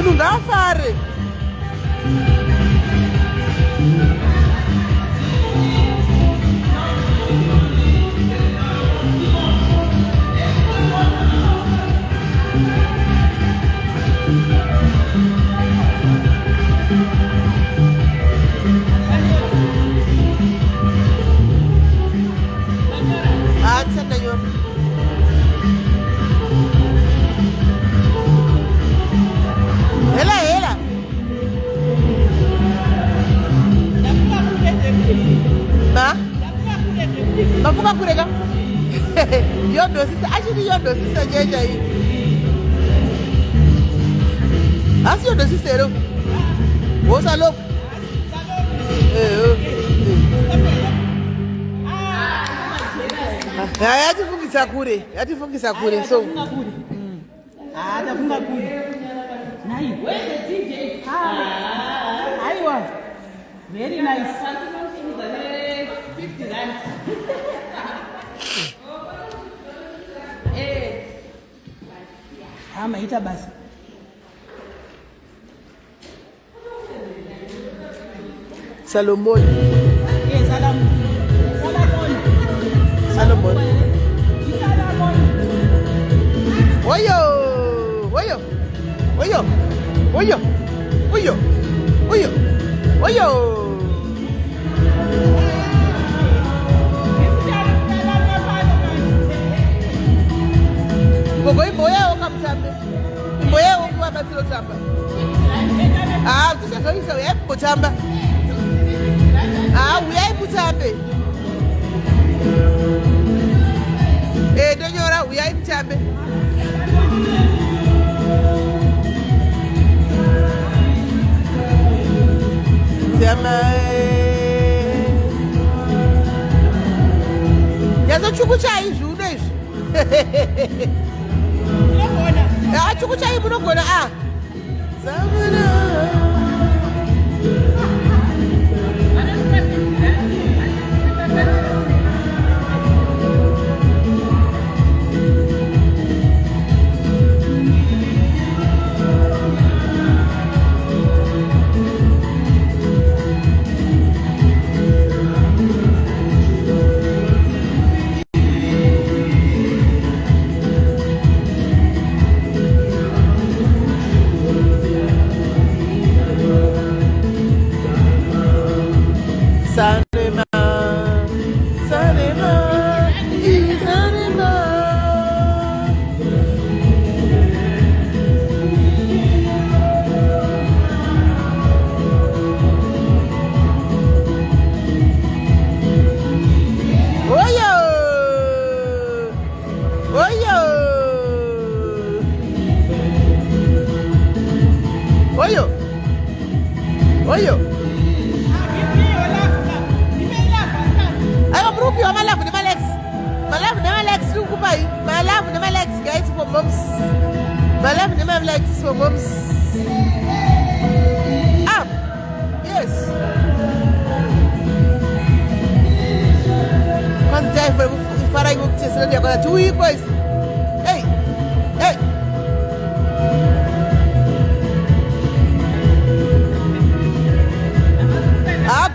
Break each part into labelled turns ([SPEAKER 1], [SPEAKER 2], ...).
[SPEAKER 1] munhu ngaafare. Mafuka kurega. Yodo sister, actually yodo sister Jeja. Asi yodo sister ro. Wo salo. Yatifungisa kure so.
[SPEAKER 2] Tafunga kure. Nai. Where the DJ? Aiwa. Very nice. 50 rand. Maita basi.
[SPEAKER 1] Salomon. Salomon. Oyo. Boya okamthambe. Boya okuba bathilo thamba. Tushazoyisa uyayiphutamba. Uyayiphuthambe. Donyora uyayiphuthambe. Yazochukucha izvuno izvi. Chukucha ibu nogona Oyo. I approve you, my love, my legs. My love, my legs, look by. My love, my legs, guys, for moms. My love, my legs for moms. Yes. One time for I go to you're going to 2 weeks. Hey.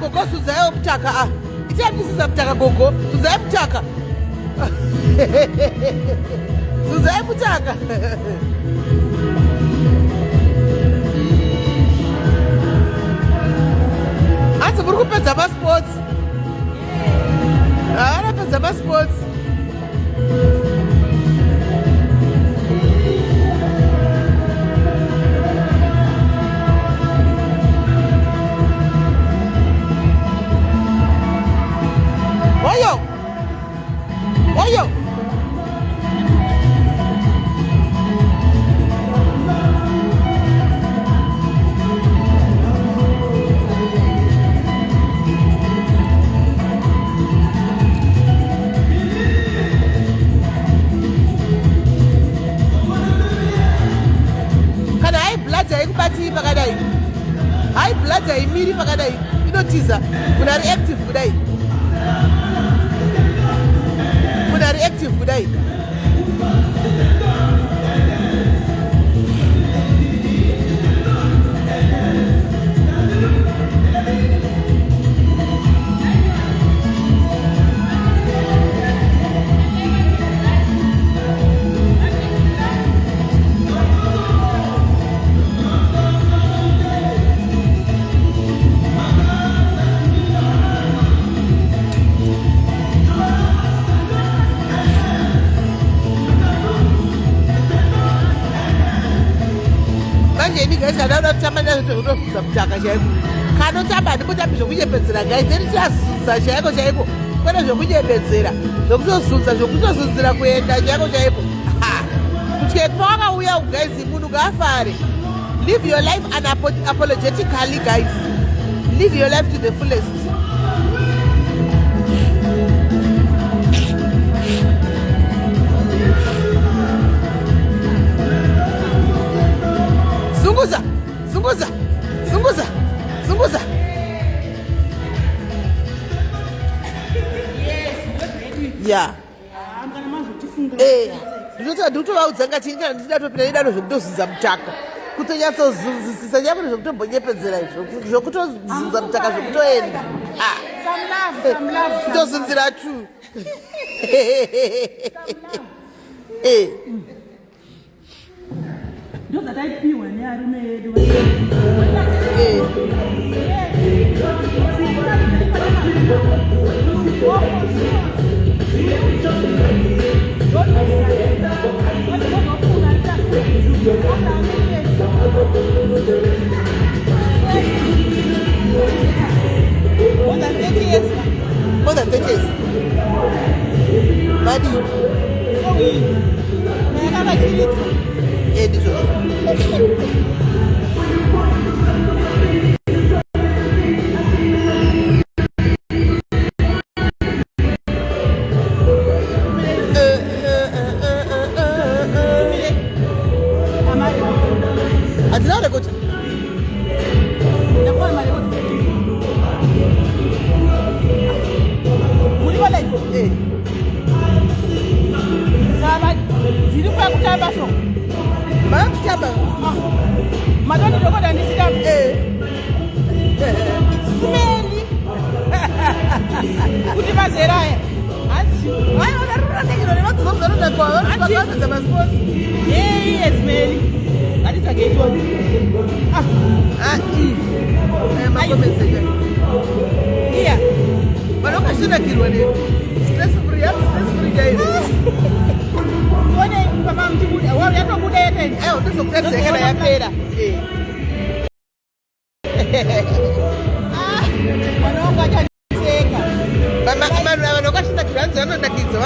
[SPEAKER 1] Gogo suzaye mtaka iti siza mtaka gogo suzaye mtaka suzaye mtaka ati muri kupedza masports anapedza masports Oyo. Kana high blood haikubati pakadai. High blood haimiri pakadai. Inotiza. Kuna reactive kudai. Reactive kudai. manje ini guys kana kutamba ndazvotozvisa mutaka chaiko kanotamba ndimbotambi zvokunyepedzera guys ndirichazunza chaiko chaiko kwete zvokunyepedzera zvokutozunza zvokutozunzira kuenda chaiko chaiko kutye kwakauya guys munhu ngafare. Live your life unapologetically guys, live your life to the fullest. Zunguza, zunguza, zunguza, zunguza. Yeah. Ndinotovaudza ngati ndidatopinda nedano zvokutozunza mutaka kutonyatsozudzisa nyamuri zvokutombonyepedzera izvo zvokutozunza mutaka zvokutoenda kutozunzira tu
[SPEAKER 2] ndozvataipiwa nearume edu
[SPEAKER 1] More than 30 years. More than 30 years. Badi.
[SPEAKER 2] So we never kill it.
[SPEAKER 1] This one.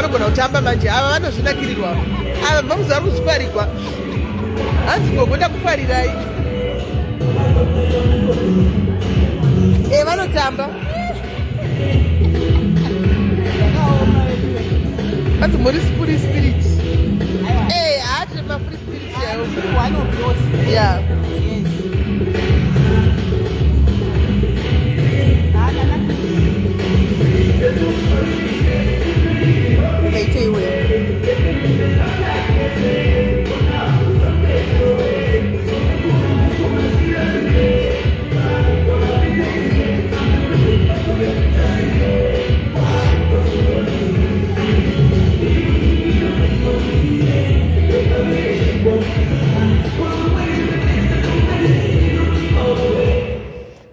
[SPEAKER 1] vanogona kutamba manje ava vanozvinakirirwa ava vamuza vari kuzvifarigwa hanzi ngogoda kufarirai vanotamba hanzi muri free spirit hati mafree spirit yao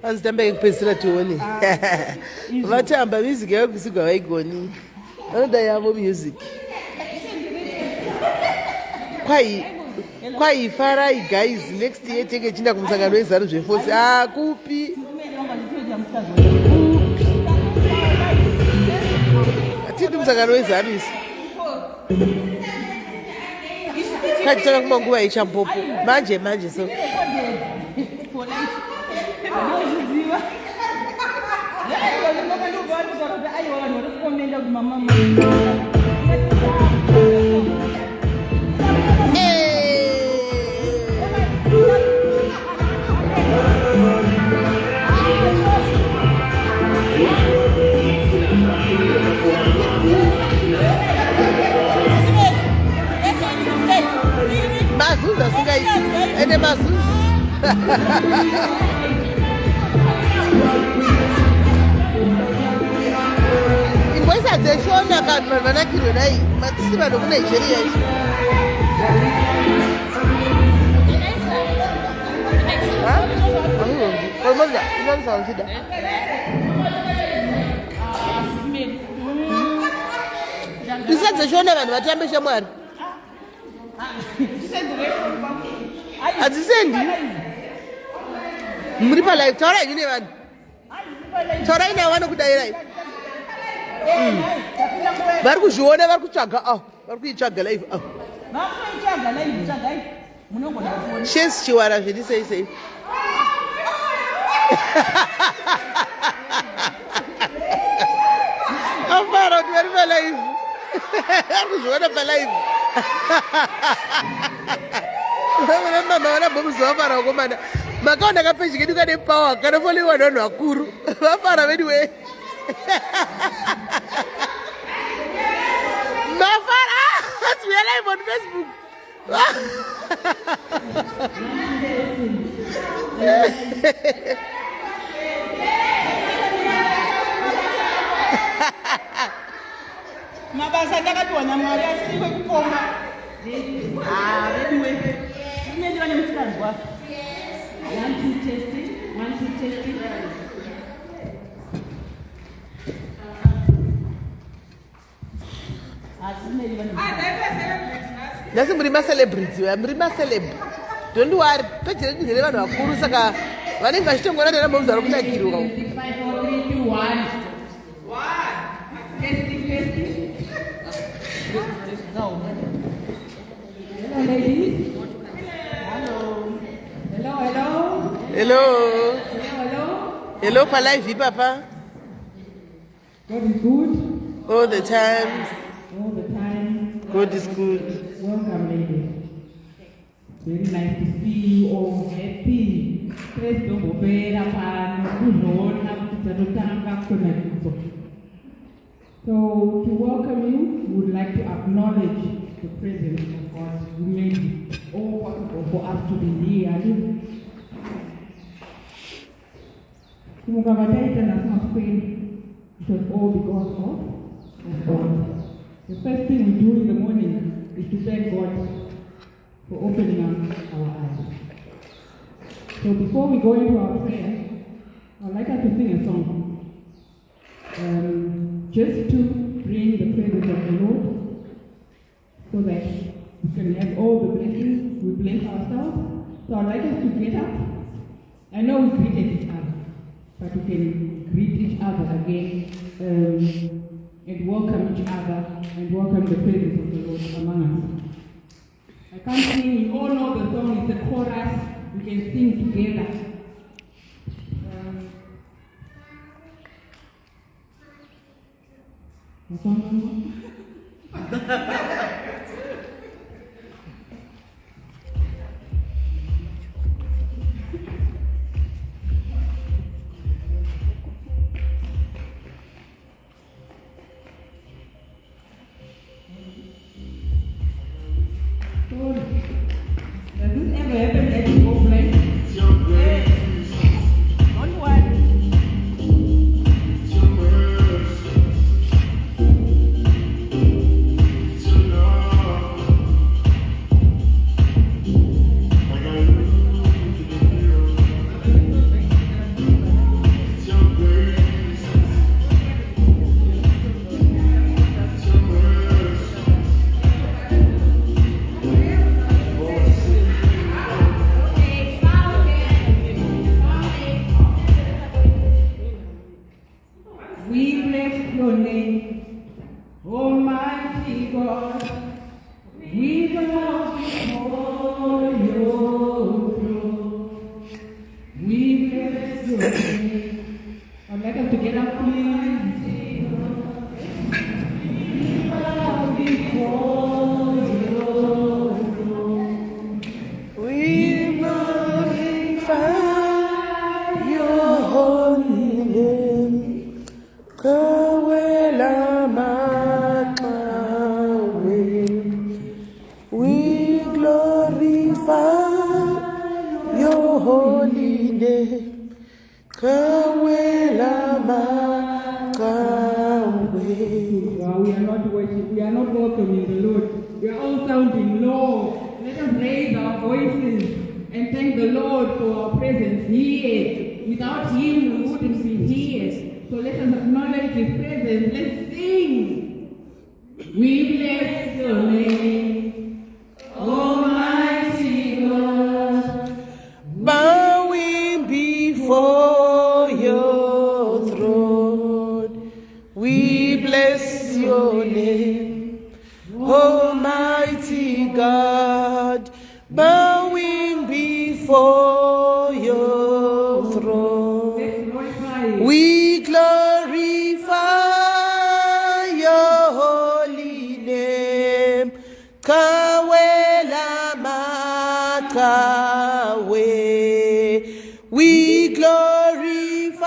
[SPEAKER 1] anzitamba ekupedzisira tione vatamba music yavo kusigwa vaigoni vanoda yavo music kwai farai guys next year tenge chinda kumusangano wezano zvefosi kupi atindi musangano wezano isi kwatitaka kumanguva ichampopo manje so mazuzu asingaiti ende mazuzu imboisa dzeshona kanhu vanhu vanakirwe nai matisi vanhu kunigeria izvo olmoza inonisava uchida isa dzeshona vanhu vatambe shamwari Azisendi. Muri pa live. Taura yine vanhu. Taura ina vanhu kudai live. Vari kuzviona vari kutsvaga vari kuitsvaga live shesi chiwara zviri sei afara kuti vari palive vari kuzviona palive mama vana bomuzi vafara vakomana makaona kapeji kedu kane pawa kanofoliwa nevanhu vakuru vafara vedu we Mafara, we are live on Facebook.
[SPEAKER 2] Mabasa ndakatona mari asiri kwekupoma. Anyway. Mimi vane msikani wako. 1 2 testing. 1 2 testing.
[SPEAKER 1] Nasi muri ma-celebrity, muri ma-celeb. Don't worry, pejere ndizere vanhu vakuru saka vanenge vachitongona nera mauzi vari kunakirwa.
[SPEAKER 2] 5 4 3 2 1. Testing. Hello ladies. Hello.
[SPEAKER 1] Hello, Palive, Papa.
[SPEAKER 2] God is good.
[SPEAKER 1] All the time.
[SPEAKER 2] All the time.
[SPEAKER 1] God is good.
[SPEAKER 2] Welcome, ladies. Very nice to see you all happy. Praise the Lord. So, to welcome you, we would like to acknowledge the presence of God who made it all possible for us to be here. It was all because of God. The first thing we do in the morning is to thank God for opening up our eyes. So before we go into our prayer, I'd like us to sing a song. Just to bring the presence of the Lord so that we can have all the blessings, we bless ourselves. So I'd like us to get up. I know we greeted each other, but we can greet each other again and welcome each other and welcome the presence of the Lord among us. I can't sing, we all know the song, it's a chorus, we can sing together. Does this ever happen at your place? Don't worry. We bless your name, Almighty God. We bow before your throne. We bless your name. I'd like us to get up, please. We bow before your throne.
[SPEAKER 1] We magnify your holy name. Kawela makawe. We glorify your holy name. Kawela makawe.
[SPEAKER 2] We are not worshiping, we are not welcoming the Lord. We are all sounding low. Let us raise our voices and thank the Lord for our presence here. Without Him, we wouldn't be here. So let us acknowledge His presence. Let's sing. We bless your name, Almighty God.
[SPEAKER 1] before your throne. We glorify your holy name. Kawe lama kawe. We glorify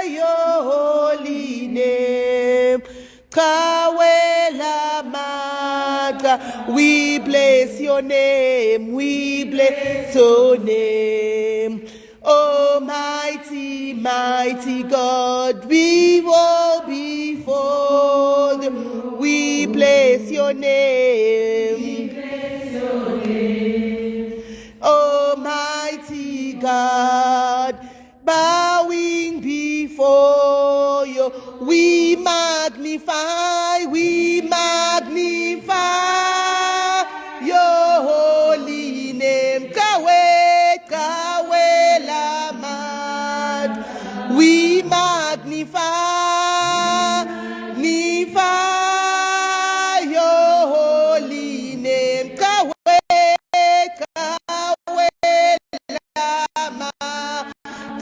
[SPEAKER 1] your holy name. Kawe lama ka. We bless your name. We bless your name. Almighty, mighty God, we bow before you. We bless your name. We bless your name. Almighty God, bowing before you, we magnify your holy name. We magnify your holy name. Kawe, kawe, lama,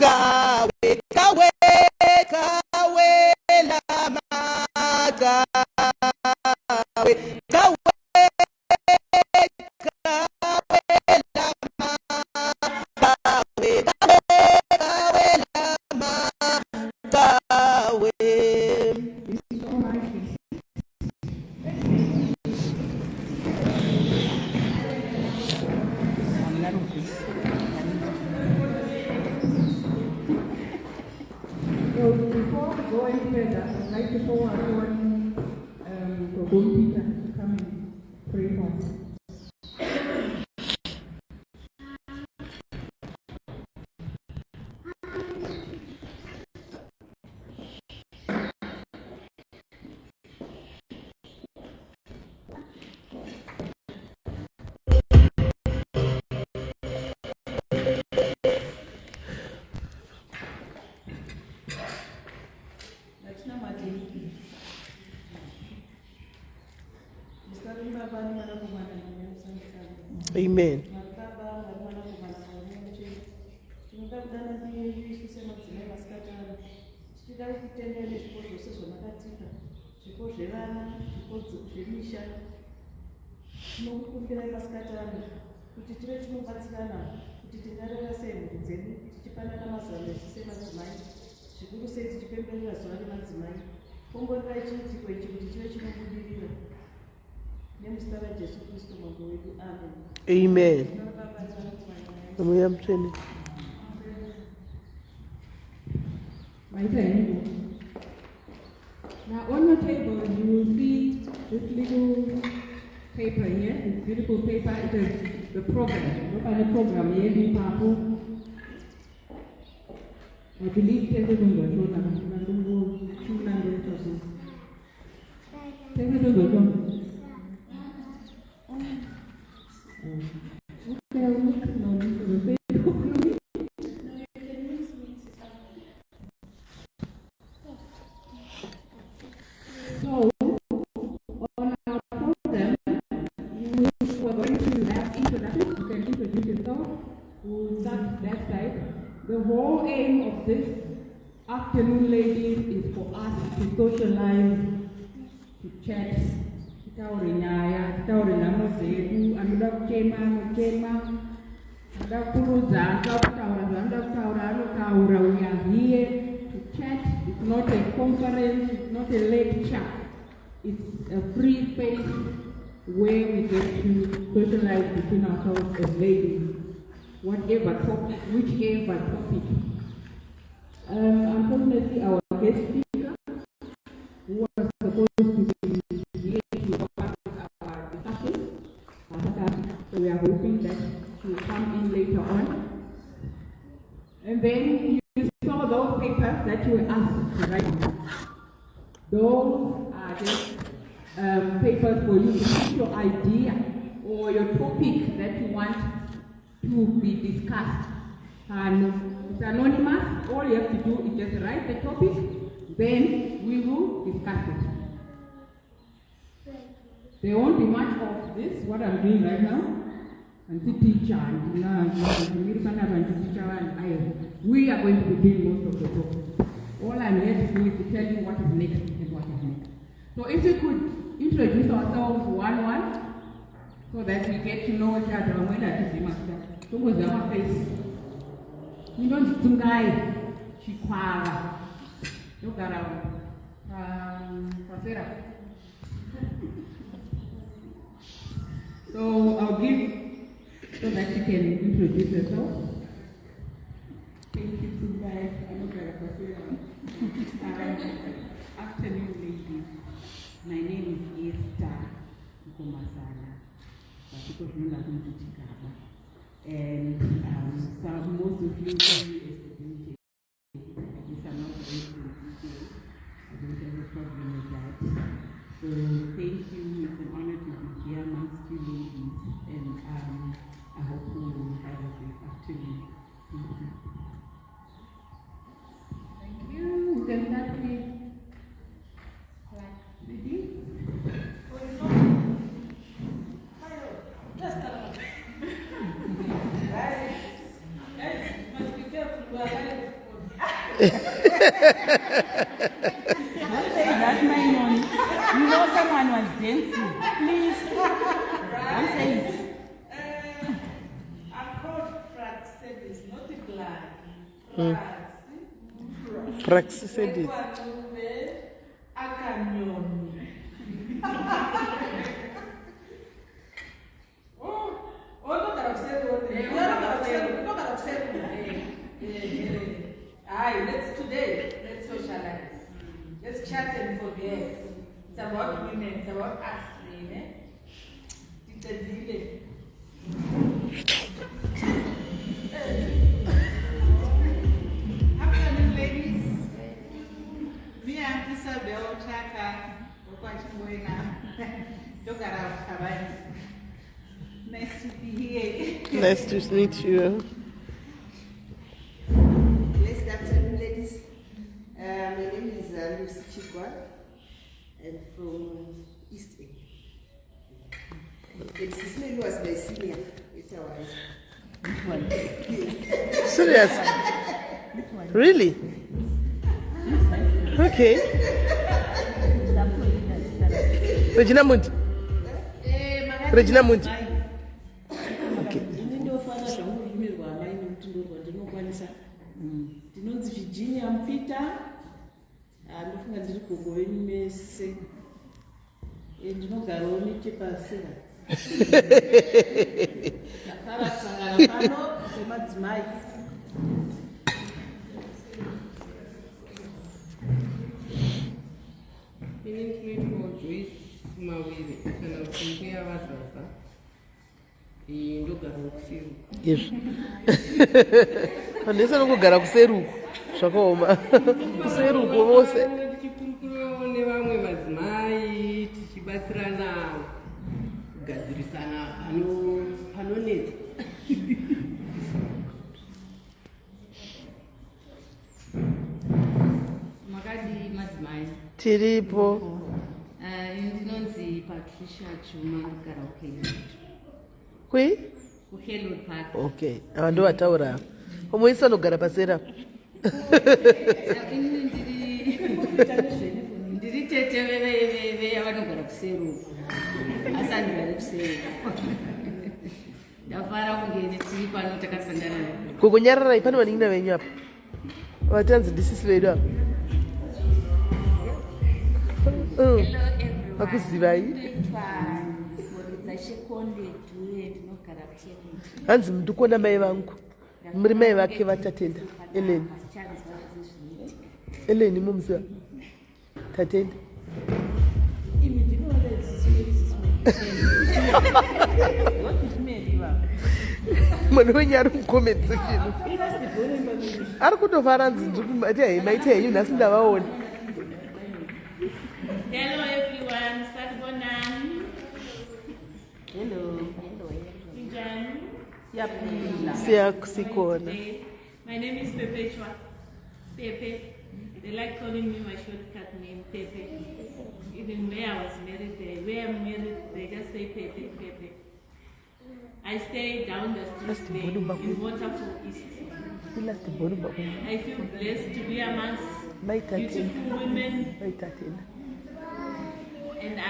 [SPEAKER 1] kawe, kawe, kawe, lama, kawe, kawe.
[SPEAKER 2] So before going further, I'd like to call upon Peter to come and pray for us.
[SPEAKER 1] Amen. Amen.
[SPEAKER 2] My friend, now on your table you will see this little paper here, this beautiful paper. It is the program. Look at the program here, Papu. I believe everyone will show them. So, on our program, we're going to have introduction. You can introduce yourself. We'll start that side. The whole aim of this afternoon, ladies, is for us to socialize, to chat, we are here to chat. It's not a conference, it's not a lecture. It's a free space where we get to socialize between ourselves as ladies. Whatever topic, whichever topic. Unfortunately, our guest speaker, who was supposed to be here to help us with our discussion, so we are hoping that she will come in later on. And then you saw those papers that you were asked to write. Those are just papers for you to put your idea or your topic that you want to be discussed. And it's anonymous. All you have to do is just write the topic, then we will discuss it. There won't be much of this, what I'm doing right now. And the teacher, we are going to be doing most of the talk. All I'm here to do is to tell you what is next and what is next. So if we could introduce ourselves one, so that we get to know each other when I see myself. So was our face. You don't think Chikwara. Look around. So I'll give so that you can introduce yourself. Thank you so much. Afternoon, ladies. My name is Esther Nkomasana. And most of you know me as the DJ. These are not very good details. I don't have a problem with that. So thank you. It's an honor to be here amongst you ladies. And I hope you will have a great afternoon. Thank you. Thank you. We can start with Lady.
[SPEAKER 3] That's my name. You know someone was dancing. Please. Don't say it.
[SPEAKER 4] I'm called Praxedis, not the black.
[SPEAKER 1] Praxedis.
[SPEAKER 4] Let's socialize. Let's chat and forget. It's about women, it's about us, It's a delay. Afternoon, ladies. Me and Isabel Chaka, nice to be here.
[SPEAKER 1] Nice to meet you.
[SPEAKER 5] Good afternoon, ladies. My name is Lucy Chikwa, and from East Egg. SIS MELLY was my senior. It's our
[SPEAKER 3] Which one?
[SPEAKER 1] Serious? Really? Okay. Regina Mundi. Regina Mundi. Okay.
[SPEAKER 5] ndinonzi Virginia Mpita, ndofunga ndiri gogo wenyu mese, ndinogarawo nechepasera. Ndakara kusangana pano semadzimai.
[SPEAKER 1] Handisa nokugara kuseruku zvakaoma. Kuseruku vose.
[SPEAKER 6] Tichikurukuro nevamwe madzimai tichibatsirana kugadzirisana panonetsa.
[SPEAKER 7] Makadi madzimai.
[SPEAKER 1] Tiripo.
[SPEAKER 7] Ndinonzi Patricia Chuma ndogara kuKenwood.
[SPEAKER 1] Kwi?
[SPEAKER 7] kuHelwood Park.
[SPEAKER 1] Okay. Ava ndo vataura. Omuisa anogara pasera.
[SPEAKER 7] Ndiri tete veyavanogara kuSeruku. Asi handigari kuSeruku. Ndafara kunge tiri pano takasangana.
[SPEAKER 1] Kukonyararai pane vanin'ina venyu apa. Vatanzi ndisisi vedu apa.
[SPEAKER 7] Hello everyone.
[SPEAKER 1] Vakuzivai.
[SPEAKER 7] Ndinogara
[SPEAKER 1] Hanzi ndikona mai vangu. Muri mai vake vatatenda. Eleni. Eleni mumuziva. Tatenda. Mwana wenyu ari mucomment section. Ari kutofara hanzi ndiri maite henyu nhasi ndavaona.
[SPEAKER 7] Hello everyone, Satbonan.
[SPEAKER 3] Hello.
[SPEAKER 7] Njani?
[SPEAKER 1] Siyakusikona.
[SPEAKER 7] My name is Perpetua. Pepe. They like calling me my shortcut name, Pepe. Even where I was married, where I'm married, they just say Pepe, Pepe. I stay down the street there in Waterfall East. I feel blessed to be amongst beautiful women, and I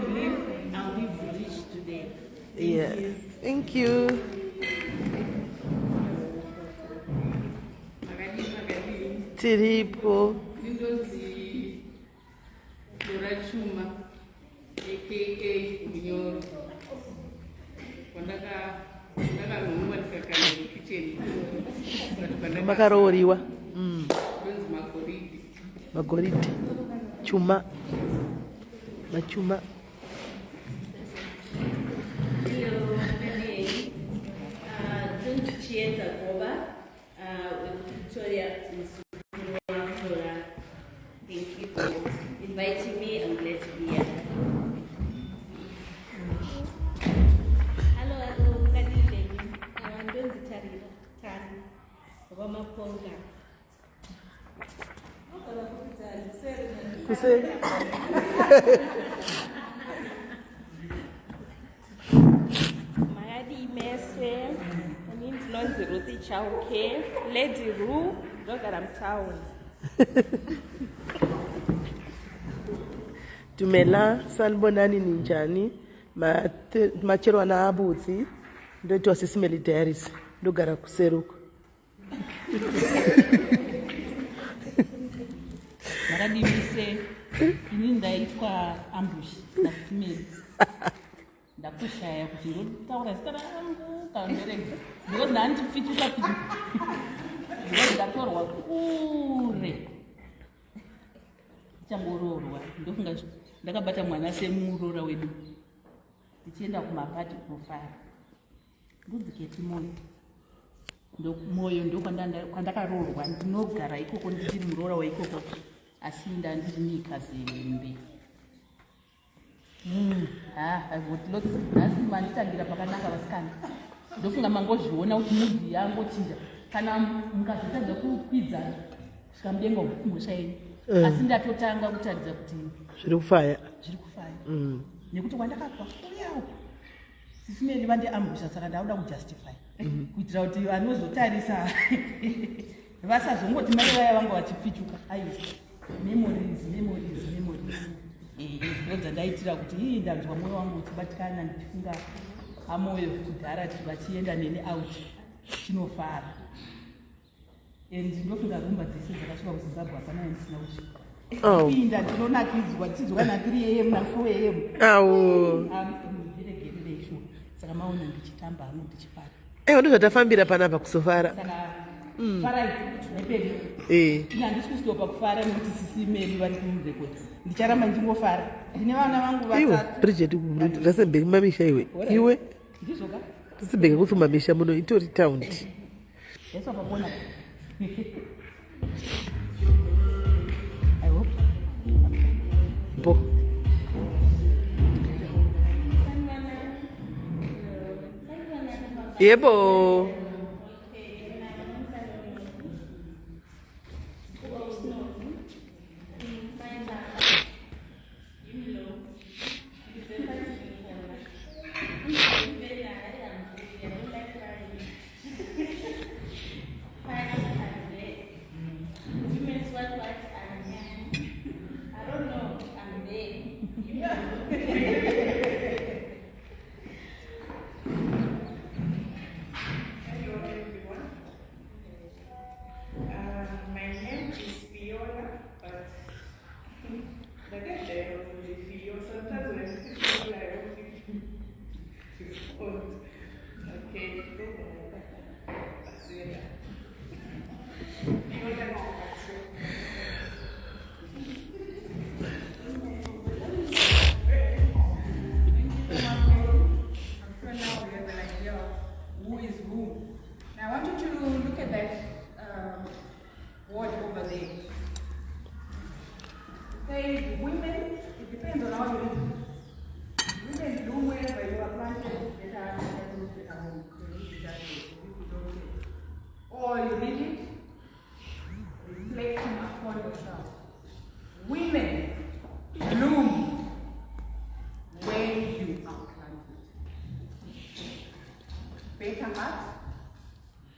[SPEAKER 7] believe I'll be rich today.
[SPEAKER 1] Thank you. Tiripo.
[SPEAKER 6] Indonzi Dorachuma, aka Munyoro. Ndakarongwa ndikagara mukicheni.
[SPEAKER 1] Makaroriwa.
[SPEAKER 6] Ndonzi magoridhe.
[SPEAKER 1] Magoridhe. Chuma. Machuma.
[SPEAKER 7] Hello, my name. Don't Chieta Goba with Victoria. Thank you for inviting me. I'm glad to be here. Hello, good evening. I'm doing the Tari. Obama Ponga. Magadi Mese, I mean, non-Zeruti Chauke, Lady Roo, Dogaram Town.
[SPEAKER 1] Tumela sanibonani ninjani macherwa na abudzi ndoitwa SIS MELLY diaries ndogara kuseruko.
[SPEAKER 3] Makadimise ini ndaitwa ambush naSIS MELLY. Ndakushaya kuti ndotaura zita rangu kambereka because ndandichifichuka because ndatorwa kure changororwa ndofunga ndakabata mwana semuroora wedu tichienda kumapati profile ndodziketi moyo ndokwandakarorwa ndinogara ikoko ndiri muroora weikoko asi ndandiri nyika zembe nhasi manditangira pakanaka vasikana ndofunga mangozviona kuti mudhi yangochinja kana mukazotadza kukwidza kusvika mudenga mhoshaini asi ndatotanga kutaridza kuti
[SPEAKER 1] zviri kufaya
[SPEAKER 3] nekuti kwandakabva kuriyawo SIS MELLY vandiambusha saka ndauda kujustify kuitira kuti vanozotarisa vasazongoti mai vaya vanga vachifichuka aiwa memories ndodza ndaitira kuti ii ndanzwa mwoyo wangu uchibatikana ndichifunga amoyo kudhara vachienda neni out chinofara and ndofunga rumba dzese dzakasvika kuZimbabwe hapana yandisina kusvika pinda ndinonakidzwa tichidzwa na 3 am na 4 am ndiregerere shuwa saka maona ndichitamba hangu ndichifara
[SPEAKER 1] ndozvatafambira panapa kusofara
[SPEAKER 3] saka farai nepeni handisi kustopa kufara nekuti SIS MELLY vari kumurekodi ndicharamba ndingofara ndine vana vangu vatatu
[SPEAKER 1] Bridget rasembeki mamisha iwe
[SPEAKER 3] ndizoka
[SPEAKER 1] rasembeka kuti mamisha muno itori taundi
[SPEAKER 3] yeswapapona I hope
[SPEAKER 1] po yebo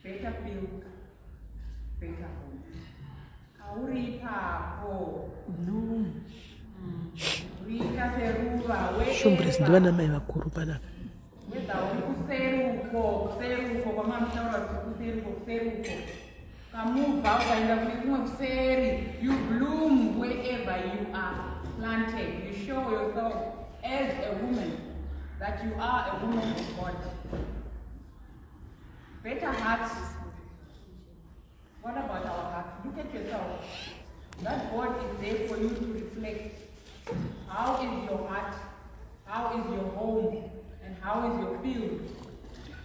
[SPEAKER 2] better field, better home. Kauripapo.
[SPEAKER 1] Bloom.
[SPEAKER 2] Rita seruva,
[SPEAKER 1] Shumbres ndivana mai vakuru panapa.
[SPEAKER 2] whether kuseruko kwamamutaura kuti kuseruko kamubva ukaenda kune kumwe kuseri, you bloom wherever you are planted. You show yourself as a woman that you are a woman of God. Better heart. What about our heart? Look at yourself. That God is there for you to reflect. How is your heart? How is your home? And how is your field?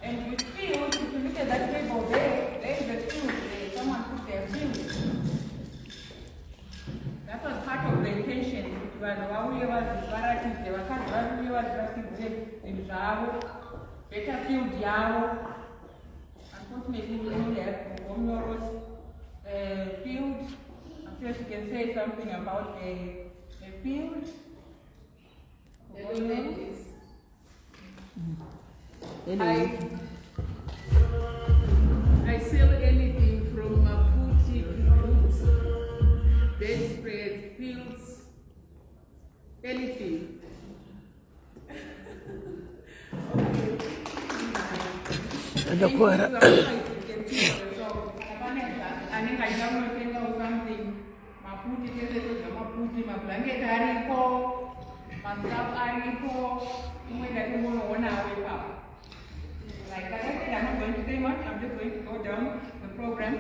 [SPEAKER 2] And with field, if you look at that table there is a field there. Someone put their field. That was part of the intention. Better field yao. Unfortunately, we only have Omnoro's field. I'm sure she can say something about a field.
[SPEAKER 6] I sell anything from Maputi, fruits, bedspreads, pills, anything.
[SPEAKER 1] Anakuwa
[SPEAKER 2] mablanket aripo, mastuff aripo, like I said, I'm not going to say much, I'm just going to go down the program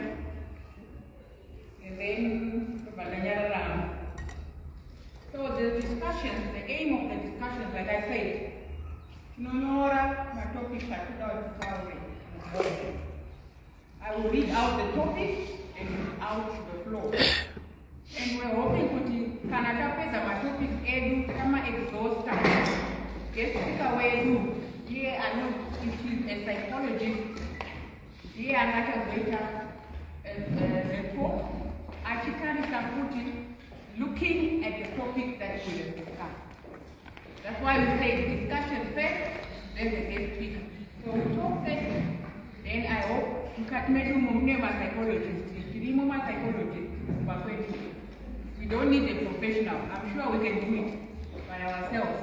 [SPEAKER 2] and then around. So the discussions, the aim of the discussions, like I said, my topics are put out to I will read out the topic and read out the floor. And we're hoping to Canada my topics edu kama exhaustive. Yes, wedu. Here I know she's a psychologist. Here I'm not a report. I can put it looking at the topic that we will discuss. That's why we say discussion first, then the guest speaker. So we talk first, then I hope you can make a psychologist. We don't need a professional. I'm sure we can do it by ourselves.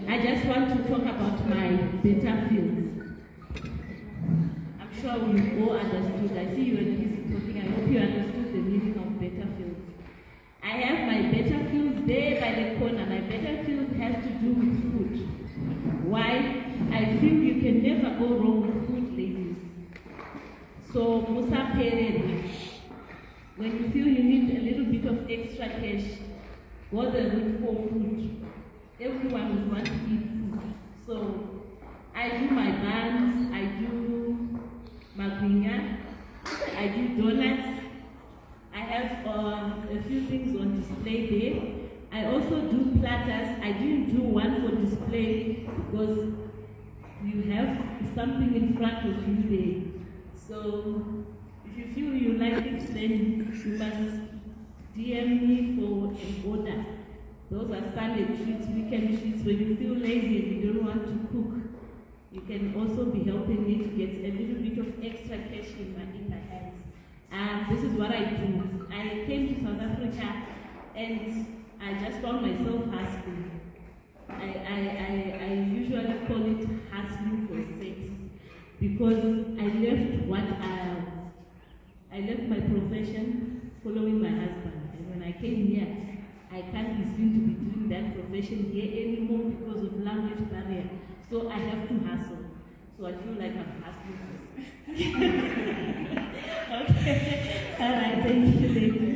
[SPEAKER 7] I just want to talk about my better fields. I'm sure we all understood. I see you were busy talking. I hope you understood the meaning of better fields. I have my better fields there by the corner. My better fields has to do with food. Why? I feel you can never go wrong with food, ladies. So, Musa Perere, when you feel you need a little bit of extra cash, go the route for food. Everyone will want to eat food. So, I do my buns, I do magwinya, I do donuts. I have a few things on display there. I also do platters. I didn't do one for display because you have something in front of you there. So if you feel you like it, then you must DM me for an order. Those are Sunday treats, weekend treats. When you feel lazy and you don't want to cook, you can also be helping me to get a little bit of extra cash in my hands. This is what I do. I came to South Africa and I just found myself hustling. I usually call it hustling for sex, because I left my profession following my husband, and when I came here, I can't be seen to be doing that profession here anymore because of language barrier. So I have to hustle. So I feel like I'm hustling for sex. Okay. All right. Thank you, ladies.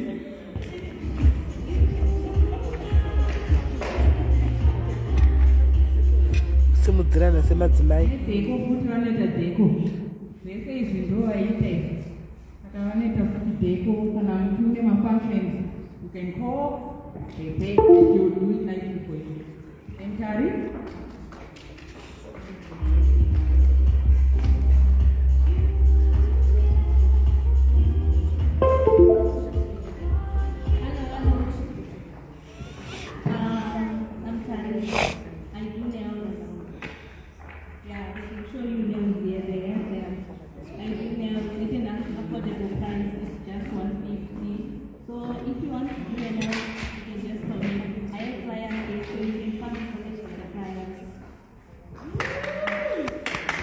[SPEAKER 1] simudzirana semadzimai
[SPEAKER 2] Deko futhi vanoita deko. Zvese izvi ndo vaita izvi. Saka vanoita futhi deko kana muchiite mafunctions. You can call, they pay, they will do it nicely for you. And Kari?
[SPEAKER 7] I'm Kari. I do nails. Yeah, I can show you nails here. They have them. I do nails within an affordable price. It's just $150. So if you want to do a nail, you can just call me. I have clients, so you can come and collect with the clients.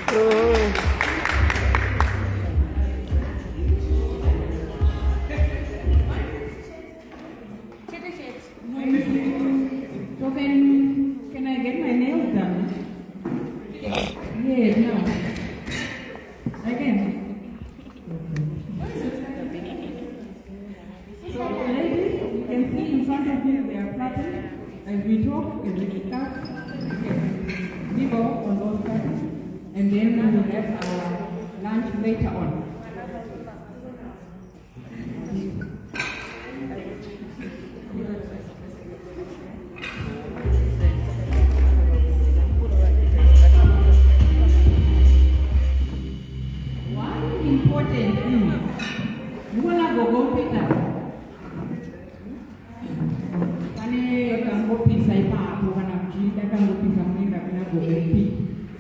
[SPEAKER 2] So can I get my nails done? Yes, no. Again. So ladies, you can see in front of you they are flattened. As we talk, as we discuss, we can leave off on those cuts, and then we will have our lunch later on. One important thing, you wanna go pick up. Pane kangopisa ipapo kana kuchiita kangopisa muenda kuna gogopi.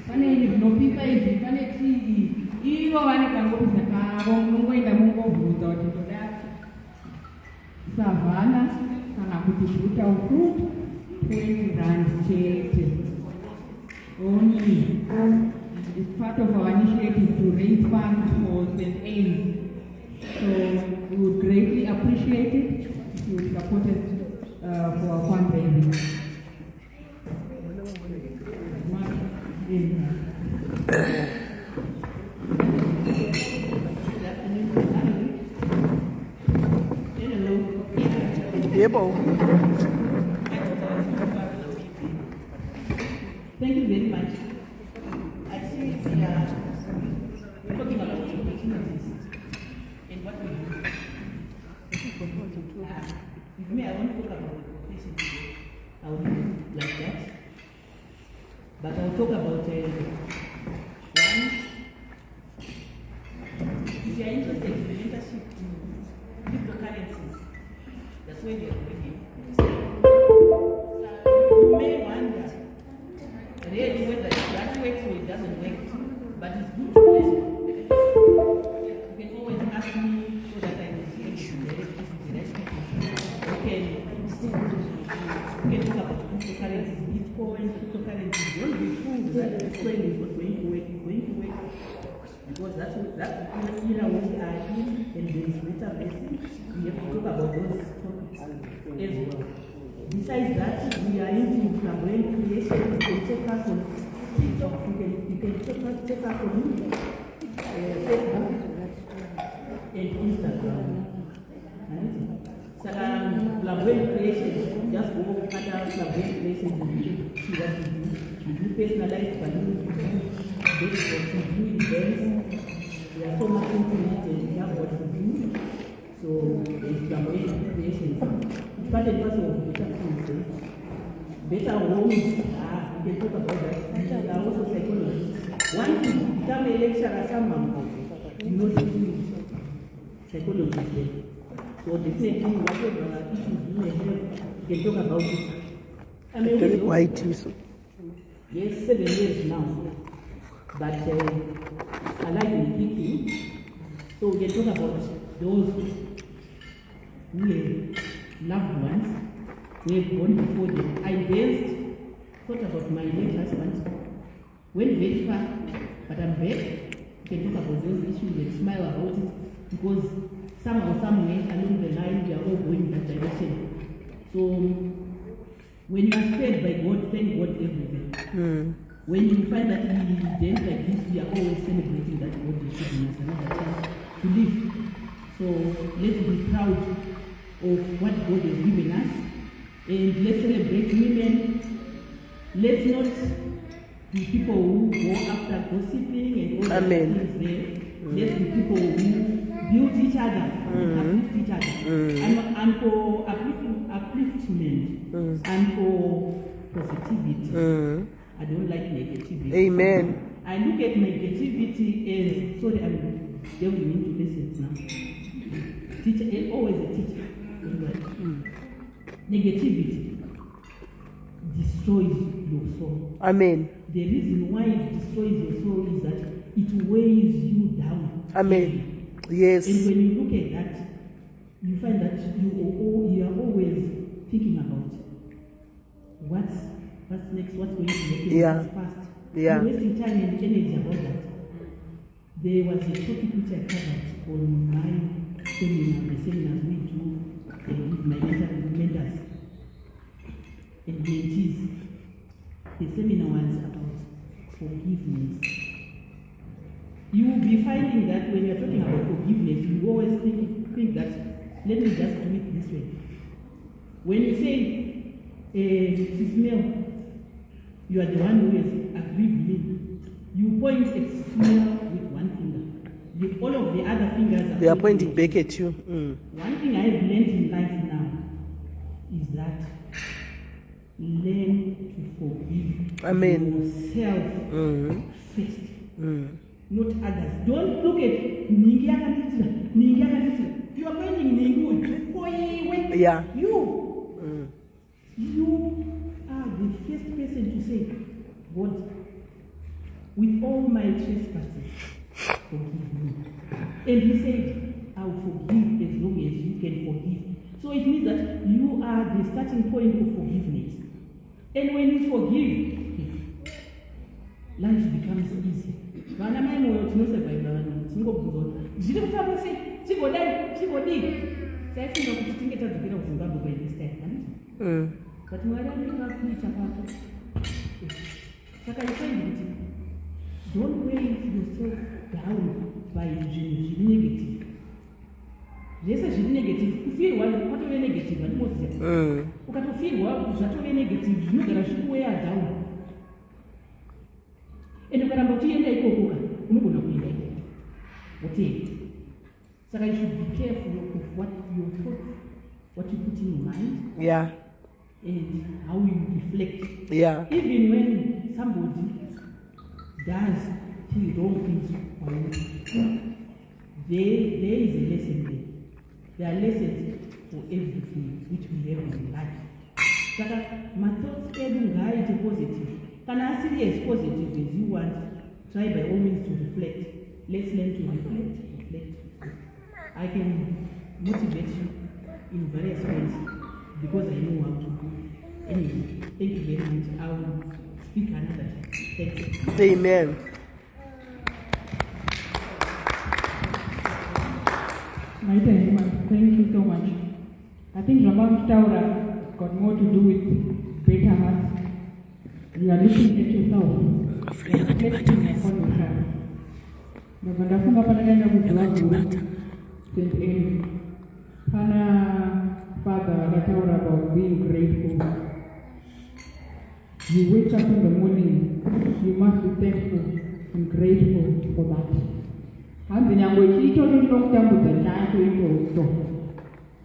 [SPEAKER 2] Pane zvinopisa izvi, pane tii, ivo vane kangopisa kavo, munongoenda mungovhudza kuti toda savana kana kuti buta fruit 20 rand chete. Only. It's part of our initiative to raise funds for St. Anne's. So we would greatly appreciate it if you would support us for our fundraising.
[SPEAKER 1] yebo.
[SPEAKER 3] Thank you very much. I see we are talking about opportunities and what we do. With me, I won't talk about the profession today. I will do like that. But I'll talk about one. If you are interested in mentorship in cryptocurrencies, that's where we are going. You may wonder really whether that works or it doesn't work, but it's good to learn. You can always ask me so that I can get you directly to the right people. You can talk about cryptocurrencies, Bitcoin, cryptocurrencies. Don't be fooled that Bitcoin is not going to work, it's going to work. Because that's the era we are in, and there is metaverse. We have to talk about those topics as well. Besides that, we are into brand creation. You can check us on TikTok. You can check us on Facebook and Instagram. Brand creation. Just go other brand creation and see what we do. We do personalized balloons. We do events. We are so much into it, and we have what we do. So it's brand creation. Part and parcel of better food, better homes. We can talk about that. There are also psychologists. Once you become a lecturer, someone not doing psychologically. So definitely whatever issues you may have, you can talk about it. I mean,
[SPEAKER 1] Very white issue.
[SPEAKER 3] yes, 7 years now, but I like the thinking. So we can talk about those who have loved ones, who have gone before them. I thought about my late husband. Went very far, but I'm back. We can talk about those issues and smile about it, because somehow, somewhere along the line, we are all going in that direction. So when you are spared by God, thank God everything. When you find that we dance like this, we are always celebrating that God is giving us another chance to live. So let's be proud of what God has given us, and let's celebrate women. Let's not be people who go after gossiping and all the things there. Let's be people who build each other, uplift each other. I'm for upliftment and for positivity. I don't like negativity.
[SPEAKER 1] Amen.
[SPEAKER 3] I look at negativity as, sorry, I'm delving into lessons now. Teacher, always a teacher. Negativity destroys your soul.
[SPEAKER 1] Amen.
[SPEAKER 3] The reason why it destroys your soul is that it weighs you down.
[SPEAKER 1] Amen. Yes.
[SPEAKER 3] And when you look at that, you find that you are always thinking about what's next, what's going to happen, what's past.
[SPEAKER 1] Yeah.
[SPEAKER 3] You're wasting time and energy about that. There was a topic which I covered on my seminar, the seminars we do with my mentors and mentees. The seminar was about forgiveness. You will be finding that when you're talking about forgiveness, you always think that, let me just do it this way. When you say, SIS MELLY, you are the one who has aggrieved me, you point at SIS MELLY with one finger. All of the other fingers
[SPEAKER 1] They are pointing back at you.
[SPEAKER 3] One thing I have learned in life now is that learn to forgive yourself first, not others. Don't look at Ningi Yakatitila. You are pointing Ningu.
[SPEAKER 1] Yeah.
[SPEAKER 3] You are the first person to say, God, with all my trespasses, forgive me. And he said, I will forgive as long as you can forgive. So it means that you are the starting point of forgiveness. And when you forgive, life becomes easy. Vana mai moyo tinosurvive vanhu tinongobvunzwa zviri kufamba sei chigodai chigodii taifunga kuti tinge tadzokera kuzimbabwe by this time handiti but mwari anenge akuita papo saka ifaindi kuti don't weigh yourself down by zvinhu zviri negative. Zvese zviri negative kufirwa kwatove negative handimoziva ukatofirwa zvatove negative zvinogara zvikuweya down. And ukaramba uchienda ikokoka unogona kuenda ikoko wotenda. Saka you should be careful of what your thoughts, what you put in your mind, and how you reflect. Even when somebody does wrong things on you, there is a lesson there. There are lessons for everything which we have in life. Saka my thoughts edu ngaite positive. Can I see as positive as you want? Try by all means to reflect. Let's learn to reflect. I can motivate you in various ways because I know how to do. Anyway, thank you very much. I will speak another time. Thanks.
[SPEAKER 1] Amen.
[SPEAKER 2] Thank you so much. I think Ramon Taura got more to do with better hearts. You are looking at yourself and reflecting upon yourself. Nafunga panagenda kudhula St. Anne. Pana Father Taura about being grateful. You wake up in the morning, you must be thankful and grateful for that.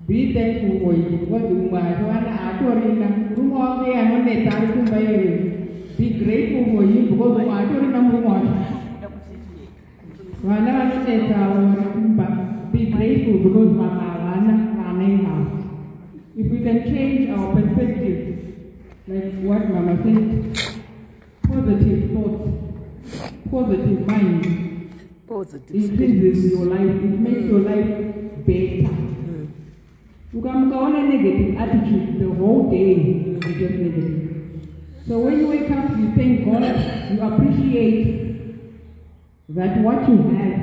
[SPEAKER 2] Be thankful for it. Be grateful for you because Be grateful because Mama in-house. If we can change our perspective, like what Mama said, positive thoughts, positive mind, increases your life, it makes your life better. You can go on a negative attitude the whole day, you will be just negative. So when you wake up, you thank God, you appreciate that what you have.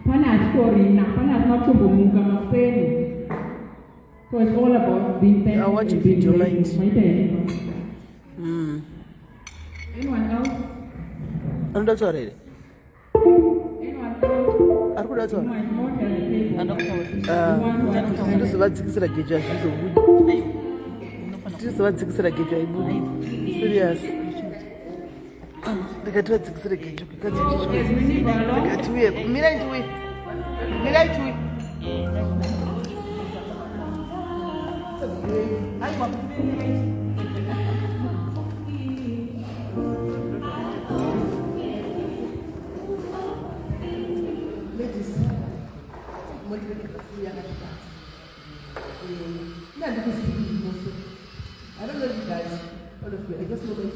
[SPEAKER 2] Pana story na pana not to munga mapeni. So it's all about being thankful.
[SPEAKER 1] I want to visualize.
[SPEAKER 2] Anyone else?
[SPEAKER 1] And that's already.
[SPEAKER 2] Anyone else?
[SPEAKER 1] I could that's all.
[SPEAKER 2] More delicate.
[SPEAKER 1] This is what six like you This is what six like you serious. Look at what six like you because it's weird. I don't know if you guys, all of you, I just know that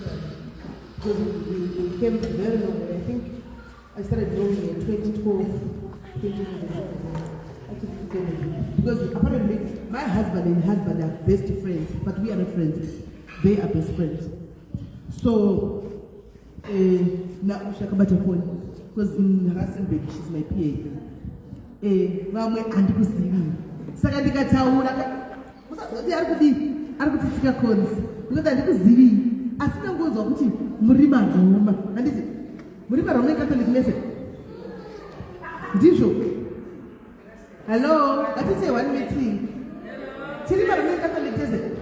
[SPEAKER 1] because we came very long, and I think I started knowing in 2012, 2011. Because apparently my husband and husband are best friends, but we are not friends. They are best friends. So now Shakabata phone, because in Harrisonburg she's my PA. Mama and Kusini. Sakadika Taura. Arikutika cons. Because I didn't see. As soon as goes on, Murima Roma. And this Murima Roma Catholic message. Disho. Hello, that is a one meeting. Chiriba Roma Catholic message.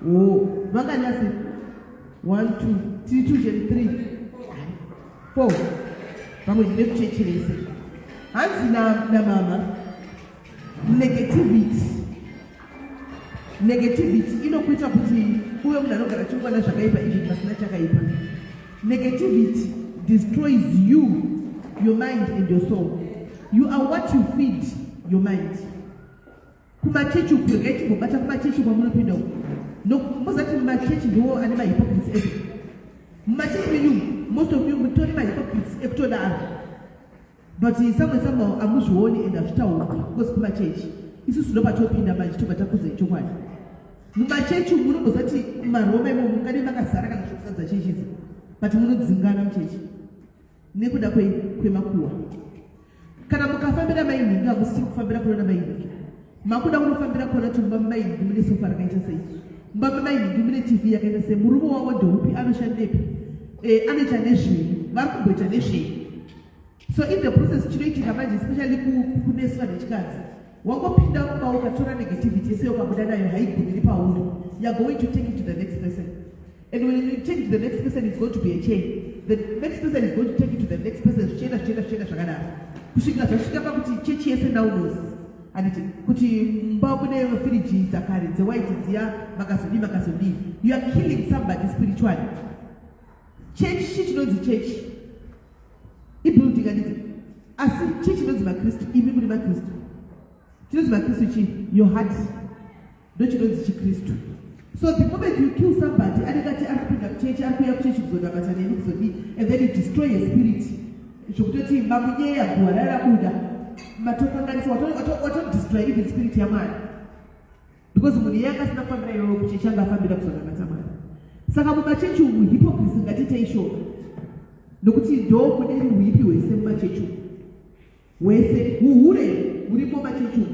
[SPEAKER 1] Oh, Maganasi. 1, 2, 3, 4. Vamos left church listen. Ansi na mama. Negativity inokuita kuti uwe munhu anogara chingwana zvakaipa izvi pasina chakaipa. Negativity destroys you, your mind and your soul. You are what you feed your mind. Kumachechi ukurega ichingobata kumachechi kwamunopinda uko. Muzati mumachechi ndiwo ane mahypocrites ese. Mumachechi menyu most of you mutori mahypocrites ekutodaro. But somehow amuzvioni and azvitaura because kumachechi isusu ndopatopinda manje tobva takuza chokwadi. Mumachechi munombozati maroma imo mungane makazara kana zvokusadza chechi idzi, but munodzingana muchechi nekuda kwemakuwa. Kana mukafambira mainhingi hamusiri kufambira kunona mainhingi. Makuda kunofambira kuona kuti mumba mainhingi mune sofa rakaita sei, mumba mainhingi mune TV yakaita sei, murume wavo ndoupi, anoshandepi, anoita nezvei, vari kumboita nezvei. So in the process, chinoitika manje especially kuneswa nechikadzi, wangopinda mumba ukatora negativity yese ukabuda nayo haigumiri pauri, you are going to take it to the next person. And when you take it to the next person, it's going to be a chain. The next person is going to take it to the next person, zvichienda zvakadaro. Kusvika zvasvika pakuti chechi yese naunozi. Anditi kuti mumba mune firiji dzakare dzewaiti dziya makazodii. You are killing somebody spiritually. Chechi chinonzi chechi. Ibuilding anditi. Asi chechi chinonzi maKristu, imi muri maKristu. Chinonzi maKristu chi, your heart. Ndochinonzi chiKristu. So the moment you kill somebody, and then you destroy a spirit. What destroy even spirit ya man? Because Muniaka is not family of Chichanga family of Sonamatamana. Sakamuka Chechu, hypocrisy that it is show. Lokuti do when we weep you is a machechu. We say, who would machechu?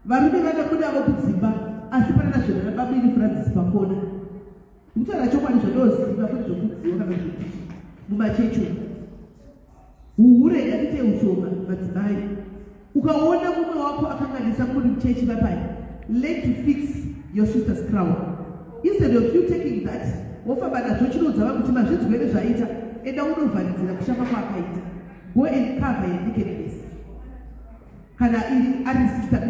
[SPEAKER 1] Varuna Buddha of Simba. Asipana babili Francis Pakona. Mtara chokwa ni shodozi bafuni chokutsi wakana chokuti. Mumachechu. Uhure yatite ushoma matibai. Ukaona mume wako akangalisa muri mchechi babai. Let you fix your sister's crown. Instead of you taking that, wofamba nacho chinodzava kuti mazvizwere zvaita enda unovharidzira kushama kwakaita. Go and cover your nakedness. Kana ari sister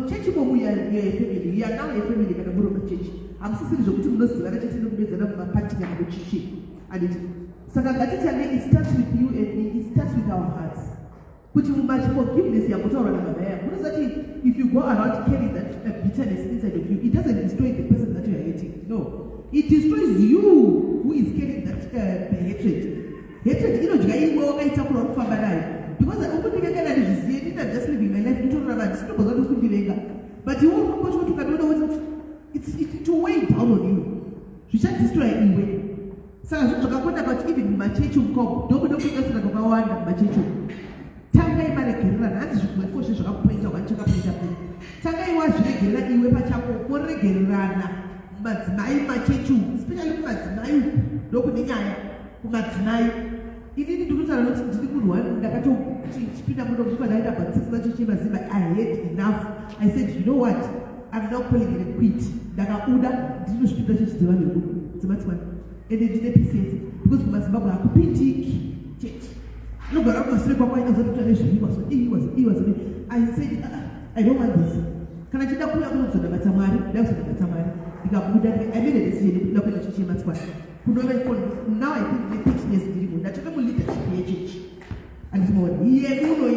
[SPEAKER 1] church bomu ya family ya now a family kana buru church amsisiri zokuti munozivana chete nokumedzana mumaparty kana kuchichi and
[SPEAKER 8] Saka ngatichane, it starts with you and me, it starts with our hearts. Kuti much forgiveness yakutaura nababa yako. What is that? If you go around carrying that bitterness inside of you, it doesn't destroy the person that you are hating. No. It destroys you who is carrying that hatred. Hatred, you know, because I open the again and just living my life into Rabat, but you won't know what you can do. It's to weigh down on you. You shall destroy anyway. So I talk about even Machechu Cop, don't know because of Machechu. Tangai Malekirana, and you will force you to point out and check up with them. Tangai was regular, you will patch up for regular, but my Machechu, especially Matsnai, Dokunia, Matsnai. He didn't do that a lot of the good one. That I told Peter Mudoka, but 6 months, I had enough. I said, you know what? I'm not calling it a quit. That I would have didn't speak the value. So that's one. And they didn't say, because we must have a pretty church. No, but I was sleeping by the tradition. He was. I said, I don't want this. Can I tell you what I'm going to Matamari? That's what Matamari. I made a decision, not a church. Now I think the teaching is that you will lead the church. And it's more, yeah, you know,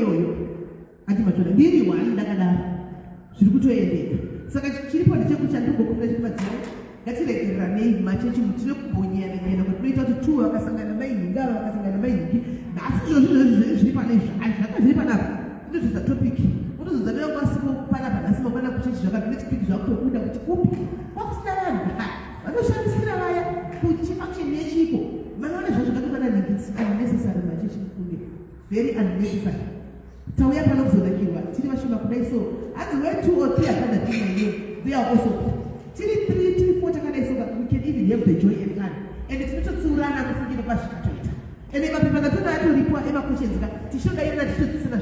[SPEAKER 8] I think I'm really one that should go to a day. So I keep on the church and do material. That's like a name, my church would look bonny and but later to 2 hours and a main, that's usually Spanish. I have a zip up. This is the topic. What is the real possible Panama? Some of the church that makes pictures of the wood of the cookie. What's that? I don't know. Which function near Chico. My knowledge is unnecessary, my teaching. Very unnecessary. Tawaya cannot so like you are. Tinimashima Kuday so. As we went 2 or 3 other things, they are also. 3, 4 so that we can even have the joy in hand. And it's better to run and forget about it. And if people that don't report Emma questions, to show that you're not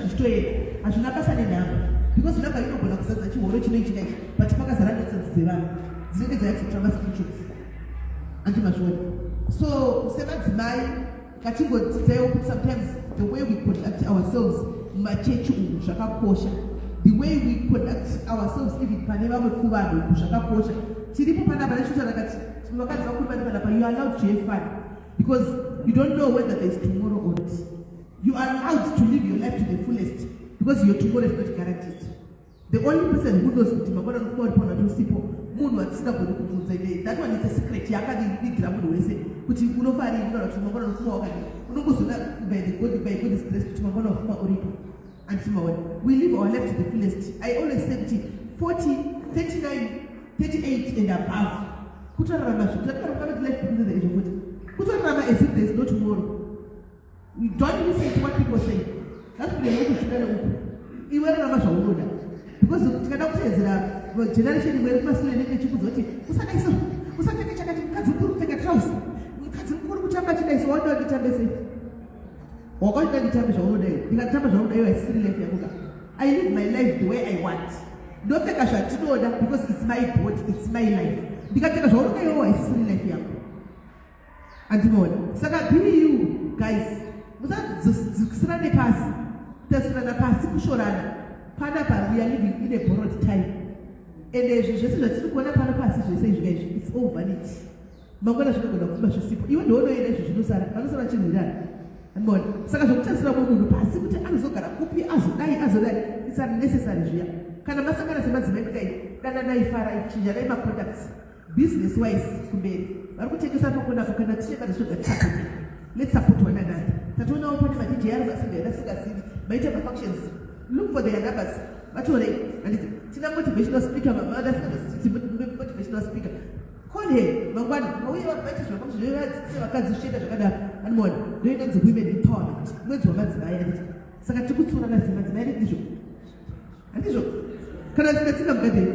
[SPEAKER 8] destroy I should not pass any number. Because now I know that you were originally today, but Pakas are not since the run. Zig is actually traverse pictures. So, Seventh Mai, sometimes the way we conduct ourselves, the way we conduct ourselves, even Panama, you are allowed to have fun because you don't know whether there is tomorrow or not. You are allowed to live your life to the fullest because your tomorrow is not guaranteed. The only person who knows that one is a secret. You can't big grammar to say, which you know, by the and tomorrow. We live our life to the fullest. I always say 40, 39, 38 and above. Put on Rama, life to the age of 40. Put on Rama as if there is no tomorrow. We don't listen to what people say. That's the way we should do. Even Rama shall know that. Because the generation where must learn to choose what it was. Was I take a house? What do I say? Or all the time is all day. You got time all day, I still left your I live my life the way I want. Don't think I should know that because it's my body, it's my life. You got time all day, I still left here. And more. So that you guys, was that the Sunday pass? That's another pass, Shorana. Panapa, we are living in a borrowed time. And there's just a little Panapa, it's over it. Mangana should go to people. You don't know anything, you should do that. I'm not saying that. And more, it's unnecessary here. Can a massacre as a day? Can I fire products? Business wise, to be. I will take a sample of Canada. Let's support one another. That will now put my major functions. Look for their numbers. Actually, and it's not motivational speaker, my mother's motivational speaker. Call him, my one, we have messages from you had several shade and more. Doing the women empowerment. Not to man's marriage. So I took to man's marriage issue. And issue. Can I get some better?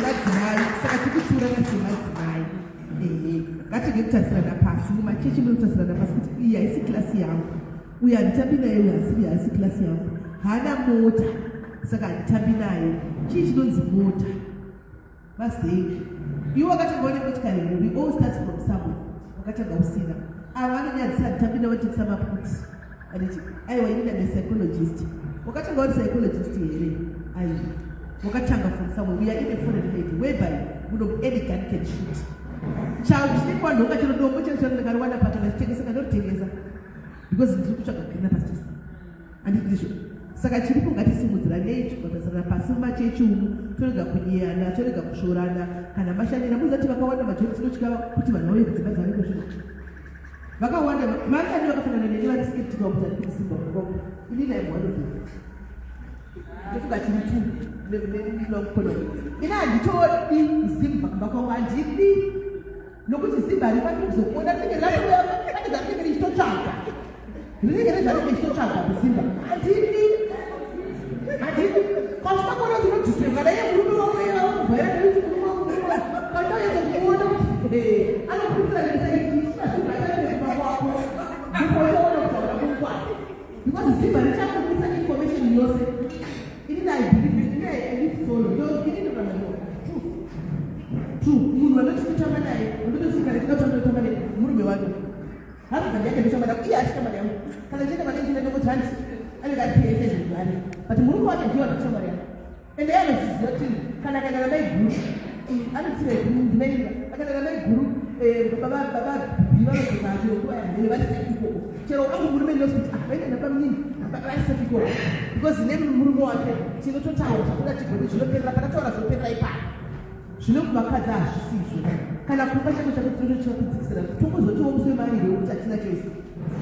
[SPEAKER 8] Let's marry. So I took to man's marriage. Got to get us and a pass. My kitchen will test and a pass. Yeah, it's a class young. We are tapping a class young. Hana motor. So I tapping a cheese motor. Must say, you are going to go to carry. We all start from somewhere. I want to get Tabina to some up books. I want a psychologist. What about psychologist here? I Wakatanga from somewhere. We are in a foreign lady whereby we know any can shoot. chine kwanhu ngachinodombo chandakariwana patana chitengesa kandotengesa because ndiri kutsvaga grina pastisa handizvo saka chiripo ngatisimudziranei tikabvasarana pasi mumachechi umu torega kunyeyana torega kusvorana kana mashanira muzati vakawanda majori tinotya kuti vanhu vauye kudzimba dzaveko zvino vakawanda mangani vakafanana neni vari skeptika kuti ari kusimba kukongo ini naimwando ndofunga chiri tu nelongpono ina handitodi zimba kumba kwangu handidi nokuti zimba harifani kuzokuona rinenge rinenge richitotsvaga rinenge rezvarinenge richitotsvaga kuzimba handidi kwazvimakona zvinodhisengana iye murume wakuvaira kuti murume wangu kataedza kuona kuti anokurisira nezaiiazvimaaiaa kwako ndipoyaona kutaura kumukwana because zimba richakuisa information yose inini aibhilivisolo ininokanaa true munhu anochikutamba naye unotosikaretinotamba naye murume wake hazigandi yake ndotamba naye iye achitamba naye kana chienda manenjina nokuti handi anenge atiese zvigare but murume wake ndiyo anotamba naye ende iye anozviziva kuti kana akaendana naye guru anotire ndimainga akaendana naye guru bababhiva vazokaachirokuvayae vaisefiko chero angu murume ndinokuti vaendana pamunini vaisefiko because ne murume wake tinototaura zvakuda tigoni zvinoperera pakataura zvinoperera ipano zvino kuvakadzi hazvisizvo kana kumba chako chako tinotochakudzikisira tokozotiwo musemariro wekuti hatina choisi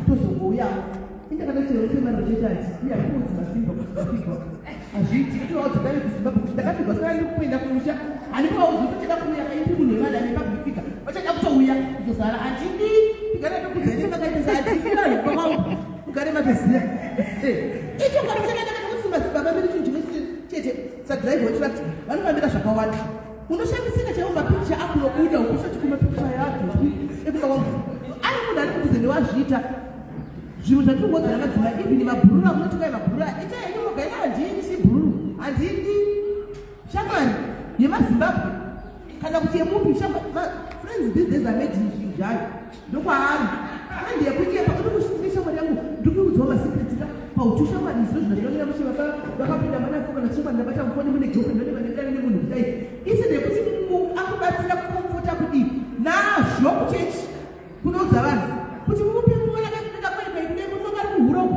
[SPEAKER 8] tozongouyawo indakadatiwo musemariro chete ati iya kuudzi masimba kuzvapigwa hazviti towaudzokai kuzimbabwe kuti ndakapigwa saka ndikuenda kumusha handipauzotochada kuuya kaipi munhu wevana nepabhifika vachada kutouya kuzozara handidi ikanatokudzaimakaisaatiiaokwakau ugare mapeziya icho ngamuchakadakatokusimbasimba vamiri chinhu chimwe chete sadhiraivha wechirati vanofambira zvakawanda unoshandisika chaiwo mapikicha akunobuda ukusati kumapikicha yako ekuda wangu ari munhu ari kudze newazviita zvinhu zvatingodzana madzima even mabhurura munotikai mabhurura ichaenyogaina handini sibhururu handini shamwari yemazimbabwe kana kuti yemupi friends business amedi zvinhu zvayo ndokwaari friend yekuiyepa unokushiire shamwari yangu ndikuudzawo masekretika pautu shamwari izvo zvino zvinonera mushe vakapinda manafokana shamwari ndabata mufoni mune girlfriend ndonevanoendana nemunhu kudai iside kuti akubatsira kukomfota kudii nazvo kuchechi kunoudza vanhu kuti mupi muona kakaikai munoga ri kuhuroko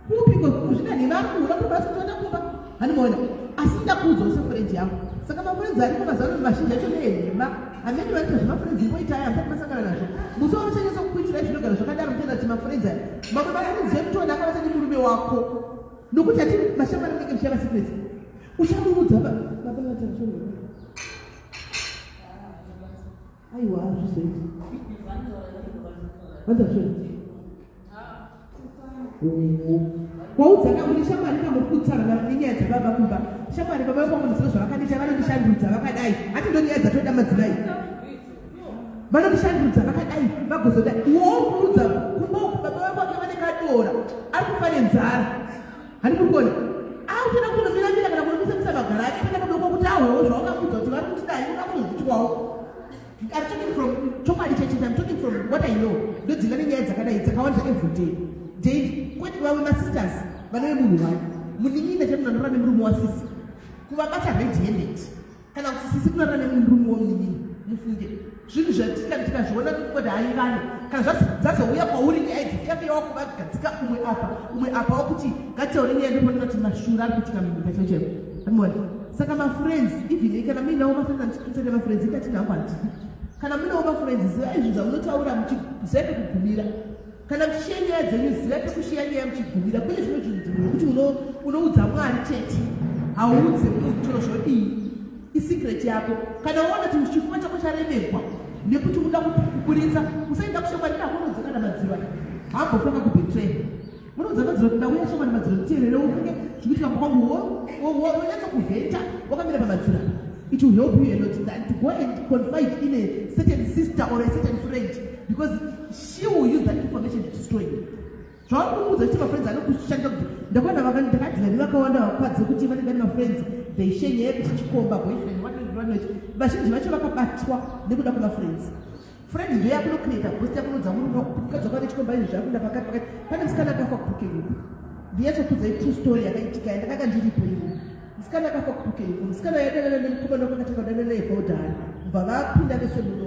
[SPEAKER 8] kupiko kuzvina nhema ari kuhura kubasi kutoenda kumba handimaona asi ndakuudzawo sefrendi yangu saka mafrenzi ariko mazano mazhinji acho neenhema amene vaita zvemafrenzi imboitaya musati masangana nazvo musi wanochanyasa kukuitirai zvinogara zvakadaro mutenda kuti mafrenzi aya mamwe mafrenzi ekutoona akavata nemurume wako nokuti ati mashamari anenge muchava secrets uchamuudza babavataacho aiwa zvizoita vanzazvo waudzana uri shamwari kamuri kutsarana nenyaya dzababa kumba shamwari baba vakwamuniziro zvavakandita vanondishandudza vakadai hati ndo nyaya dzatoda madzimai vanondishandudza vakadai vagozoda wokuudza kumba baba vakwake vane kadora ari kufa nenzara handi kurikona akutoda kunomiramira kana kunomisemisa magara ake pena kadoko kuti ahwewo zvavakakudza kuti vari kuti dai unakuzozvitwawo I'm talking from chokwadi chechita, I'm talking from what I know. Ndodzingane nyaya dzakadai dzakawanda everyday daily kwete vawe masisters vanove munhu wai munin'ina chamunanora nemurume wasisi kuvabata red handed kana kuti sisi kunarora nemurume womunin'ina mufunge zvinhu zvatikazviona kuti haingani kana zvazouya kwauri nyaya dzikakeyawo kuvagadzika umwe apa wokuti ngataure nyaya ndopanona kuti mashura ari kuitika munyika chaichaiko amona saka mafriends even kana muinawo mafriends andikuitane mafriends ingatinhangu handidi kana muinawo mafriends ziva izvi zvamunotaura muchizai pekugumira kana muchishiya nyaya dzenyu zivai pekushiya nyaya muchigumira kune zvimwe zvinhu zvekuti unoudza mwari chete hauudze mutoro zvodii isecret yako kana uona kuti chipfuva chako charemekwa nekuti uda kukukuridza usaenda kushamwari nakunodza kana madziro hambofanga kubetray munoudza madziro kuti ndauya shamwari madziro kuteerere ufunge zvikuitika kwangu wonyatsa kuvheta wakamira pamadziro. It will help you a lot to go and confide in a certain sister or a certain friend because she will use that information to destroy you. Zvavakumuudza kuti mafriends anokushandira kuti ndakona ndakadhirani vakawanda vakwadzi kuti vanenge vari mafriends they share nyaya yekuti chikomba boyfriend wanoiti vazhinji vacho vakabatwa nekuda kwamafriends. Friend ndoya kunocreata boost yakunodza mukadzi wakati chikomba izvi zvakunda pakati pane musikana akafa kubhuking ndiyatokudza true story yakaitika yandakanga ndiripo ivo musikana akafa kubhuking musikana yadanana nemukomana wakakatakwa danana yebhodhari kubva vapinda vese muno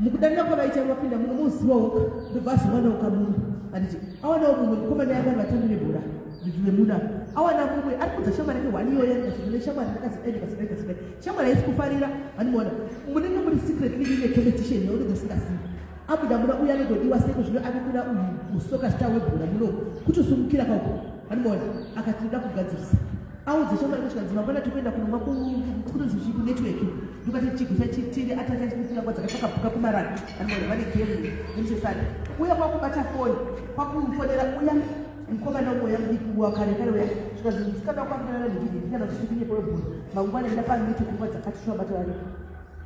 [SPEAKER 8] Mukudana kwa baita wapinda muzi woka the bus wana ukamu anditi awana umwe koma na yaba batambire bura ndivye muna awana umwe arikuza shamba rake waliyo yanga shule shamba rake kasipeka shamba rake kufarira animona munenge muri secretly ile competition no ndo sikasi abuda muna uyale do diwa seko zvino akukura usoka star webura muno kuti usumukira kako animona akatinda kugadzirisa auze shamba rake shikazima bana tupenda kuno kunozi chiku network ndukati chikuta chitire atachachikira kwa dzakapaka kumarani animona vane game nemshesani uya kwakubata phone kwakumfonera uya mkoma na uya mdikuwa kare uya zvikazimusikana kwamdana ndikana kushikinye problem mangwana ndapani nechokubva dzakatishwa bata vari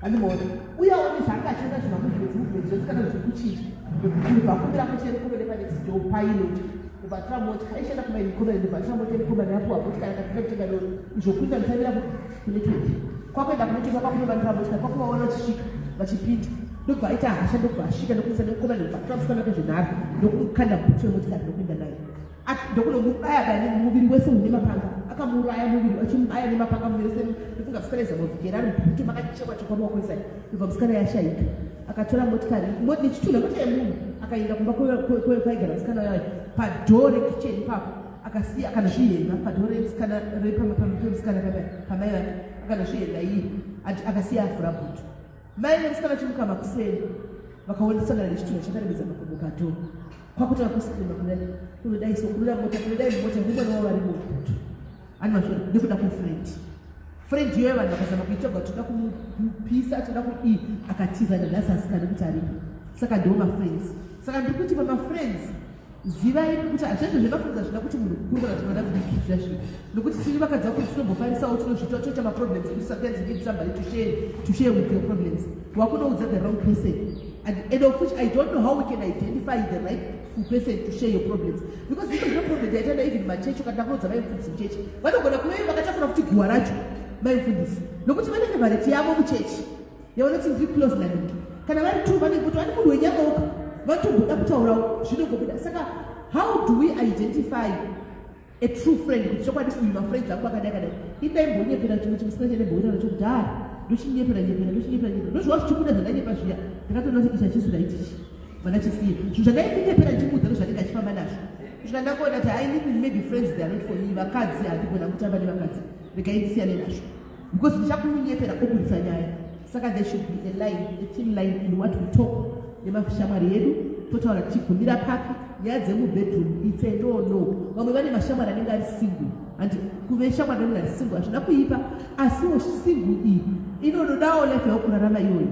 [SPEAKER 8] animona uya one zvakachenda zvimamuvhezimuvhezvesikana zvikuchiti vakumbira kucheri kumene pane dzo pilot kuvatramoti kaishenda kumainikomene ndivatramoti enikoma neapuwa kuti kana katinga izvokuita nditavira kunetwork kwakwenda kunetwork kwakunovandiramotika kwakuvaona vachisvika vachipinda ndobva aita hasha ndobva asvika nokuisa nekoma nevatramsikana kezvinharo nokukanda bhutsu yemotikari nokuenda nayo ndokunomubaya dani muviri wese une mapanga akamuraya muviri achimubaya nemapanga muviri wese ndofunga musikana izamuvhigera ari mubhutu makachekwa chekwa maokoisai ndobva musikana yashaika akatora motikari nechituna moto yemunhu akaenda kumba kwaigara musikana yayo padhoo rekicheni ipapo akasiya akanazvienda padhoo remusikana remusikana pamai vake akanazvienda iye akasiya afura bhutu mai nemusikana chimukama kuseni vakaonesangana nechituna chakaremedza makombo padhoo kwakutanga kusikima kudai kunodai sokurura mota kunodai mota ndimwana wavari mubhutu anomazvona ndikuda friend iyoyo vanhu vakazama kuitsvaga toda kumupisa toda kudii akatizana nhasi asikana kuti aripo saka ndiwo mafriends saka ndikuti pamafriends zivai kuti hazvazvo zvemafriends hazvina kuti munhu kuru kana kuti mwana mudiki zvazvino nokuti tiri vakadza kuti tinombofarisawo tinozvita toita maproblems ekuti sometimes you need somebody to share with your problems wakunoudza the wrong person and of which I don't know how we can identify the right person to share your problems because this is no problem that I even machechi kana kuudza vaifundisi muchechi vanogona kuve vakatafura kuti guwa racho vaifundisi nokuti vane favorite yavo muchechi yaona kuti ndiri close nani kana vari tu vanenge kuti vane munhu wenyamaoka vanotomboda kutaurawo zvinongobuda saka how do we identify a true friend kuti chokwadi uyu mafriends ako akadai indaimbonyepera chimwe chimusina chanemboitaura chokuti ndochinyepa ndozviwa zvichibuda zvandanyepa zviya ndakatoona kuti ichachisira itichi vandachisiye zvinhu zvandainyepera ndichimuudza nezvanenge achifamba nazvo zvandangoona kuti I need maybe friends they are not for me vakadzi handigona kutamba nevakadzi regai ndisiyane nazvo because ndichakunyepera obudisa nyaya saka there should be a line a team line in what we talk nemashamwari yedu totaura tichigumira paki nyaya dzemubedroom it's a no vamwe vane mashamwari anenge ari single and kuve shamwari anenge ari single hazvina kuipa asiwo single iyi inonodawo life yakurarama iyoyo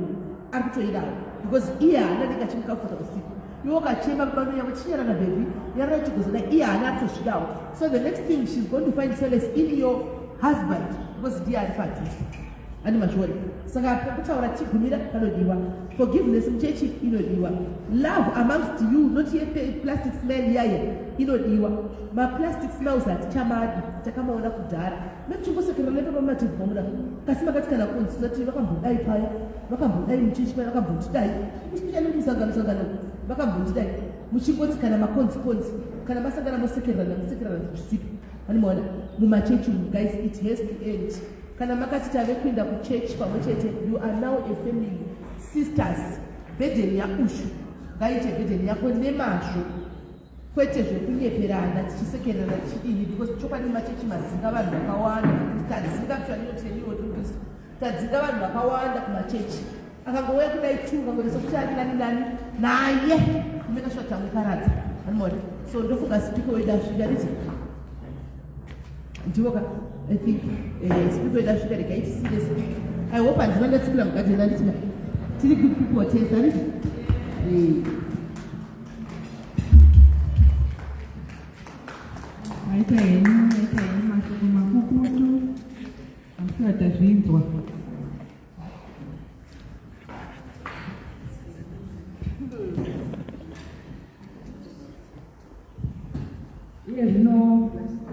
[SPEAKER 8] ari kutoidawo because iye haana nenge achimukafuta usiku iwo kachema mubano yavo chinyarana bebi yarara chigozona iye haana atozvidawo so the next thing she's going to find solace in your husband because ndiye ari padhuze ani mazvori saka pakutaura tigumira panodiwa forgiveness muchechi inodiwa love amongst you not ye plastic smell yaya inodiwa maplastic smells hatichamadi takamaona kudhara mekuchimbosekerera nepa pamatebhu pamuda kasi makati kana kunzi tinoti vakambodai paya vakambodai muchechi paya vakambondidai kusipicha nemusangano vakambondidai muchingoti kana makonzikonzi kana masangana mosekererana zvisipi animaona mumachechi guys it has to end kana makati tave kuenda kuchechi pamwe chete you are now a family sisters bhedheni yaushu ngaite bhedheni yako nemazvo kwete zvekunyeperana tichisekerana tichidini because chokwadi machechi madzinga vanhu vakawanda tadzinga kuchaninoteniwo tukristu tadzinga vanhu vakawanda kumachechi akangouya kudai tu ukangorisa kuti ari nani naye kumekasvata mukaradza animona so ndofunga speaker wedasvika riti ndiwoka I think speaker wedasvika regaiti serious I hope handina ndatsikira mugadhena nditi tiri good people test ariti
[SPEAKER 2] aita henyu mashoko makukutu amsura tazvinzwa iye zvino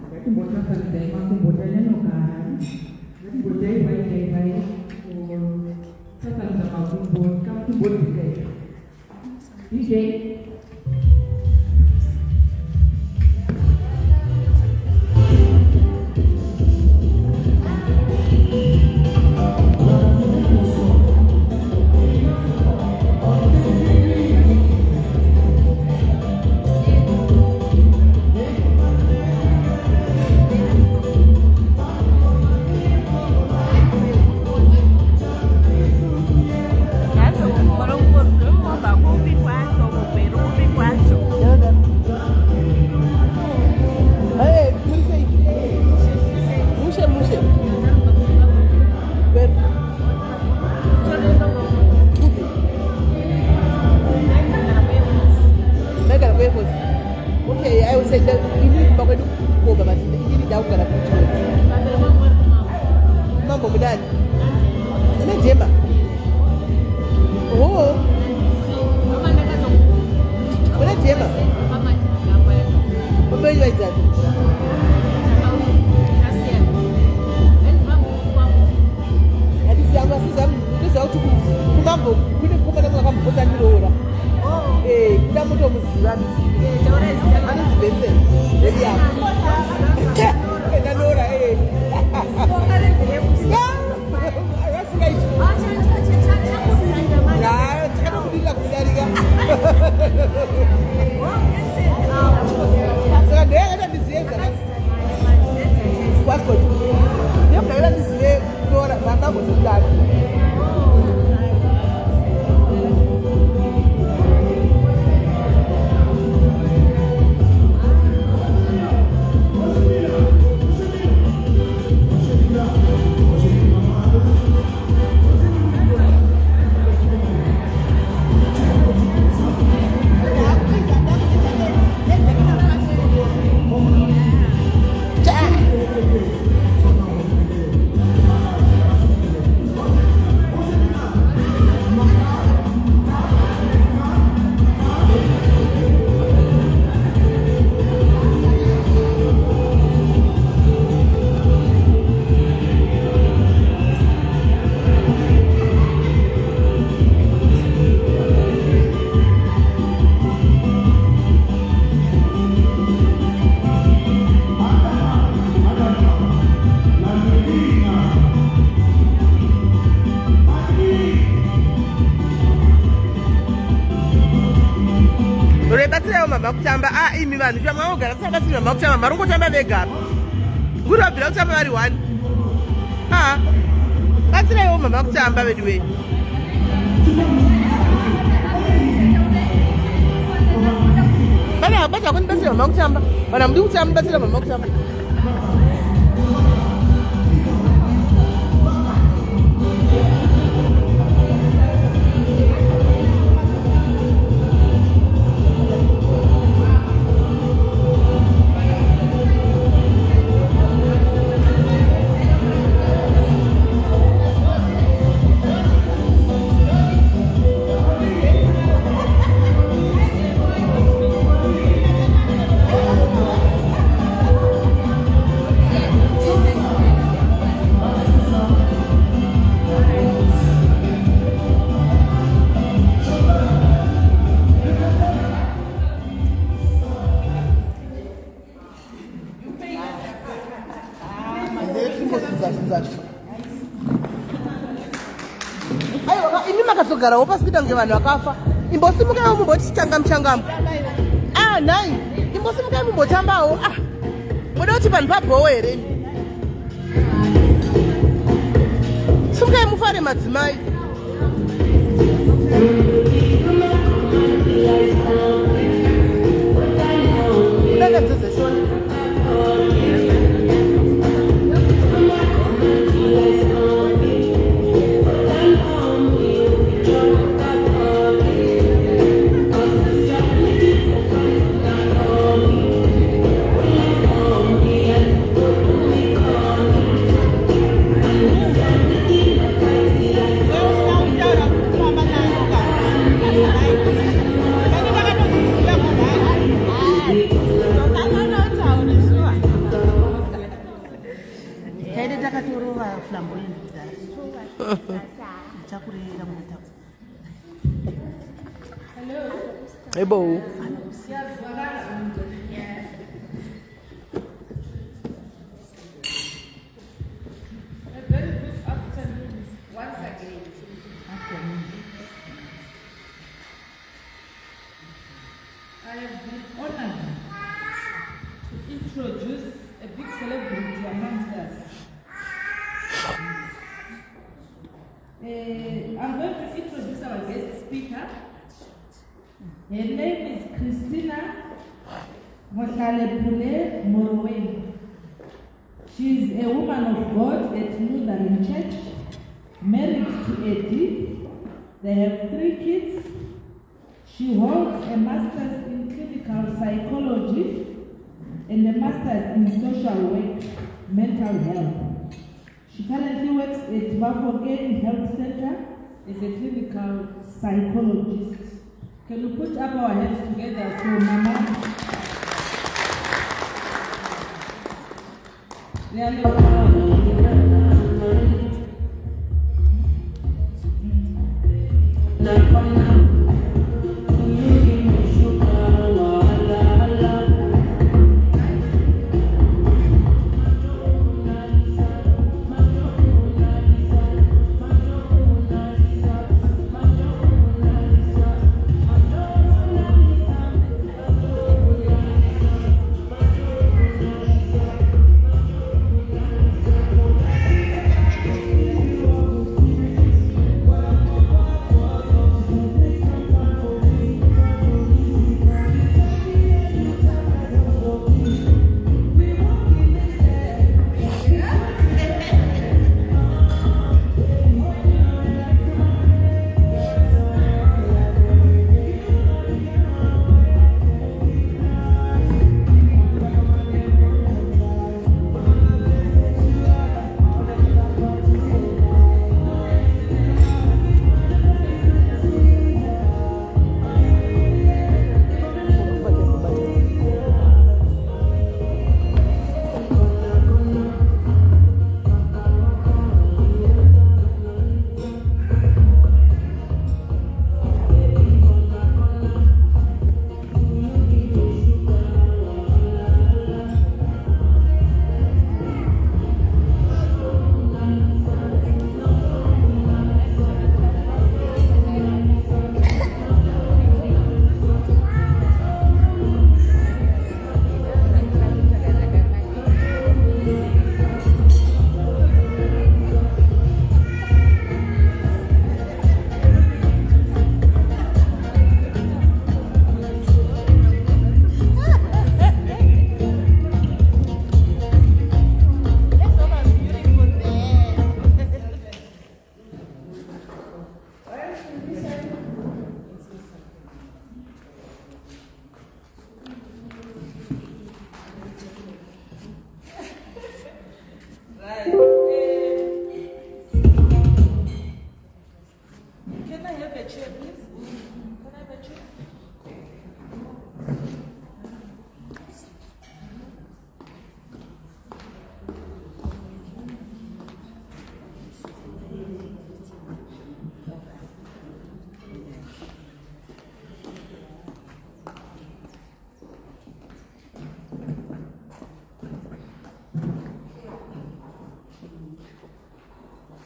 [SPEAKER 2] ngatimbotsvakanidai makumbota nenogara ngatimbotai vaidai tsakanisa makumbo kakumbodikai DJ
[SPEAKER 9] Oh,
[SPEAKER 1] said that you need to go back and you need to get Mambo Midani. And then Gemma. Oh, when I Gemma. What are you like that? And this young was this out to Mambo. Couldn't come and come put on your order. Eh, Damoto was run. And it's better. Yeah. And I know that. Makutamba imi vanhu zvamwaogara kusakasirwa makutamba mari kutamba vegara kuri vabvira kutamba vari 1 batsiraiwo mama kutamba vedu venyu vana habata kunibatsira mama kutamba vana mudi kutamba batsira mama kutamba makazogarawo pasi kuita kunge vanhu vakafa imbosimukai mumbotitanga muchangamu nhai imbosimukai mumbotambawo muda kuti vanhu pabhowo here simukai mufare madzimai kudanga dzezeshoni Hello.
[SPEAKER 4] Very good afternoon once again. I have been honored to introduce a big celebrity amongst us. I'm going to introduce our guest speaker. Her name is Christina Motalepule Morowe. She is a woman of God at Lutheran Church, married to Eddie. They have 3 kids. She holds a master's in clinical psychology and a master's in social work, mental health. She currently works at Bafokeng Health Center as a clinical psychologist. Can you put up our hands together for Mama? Really?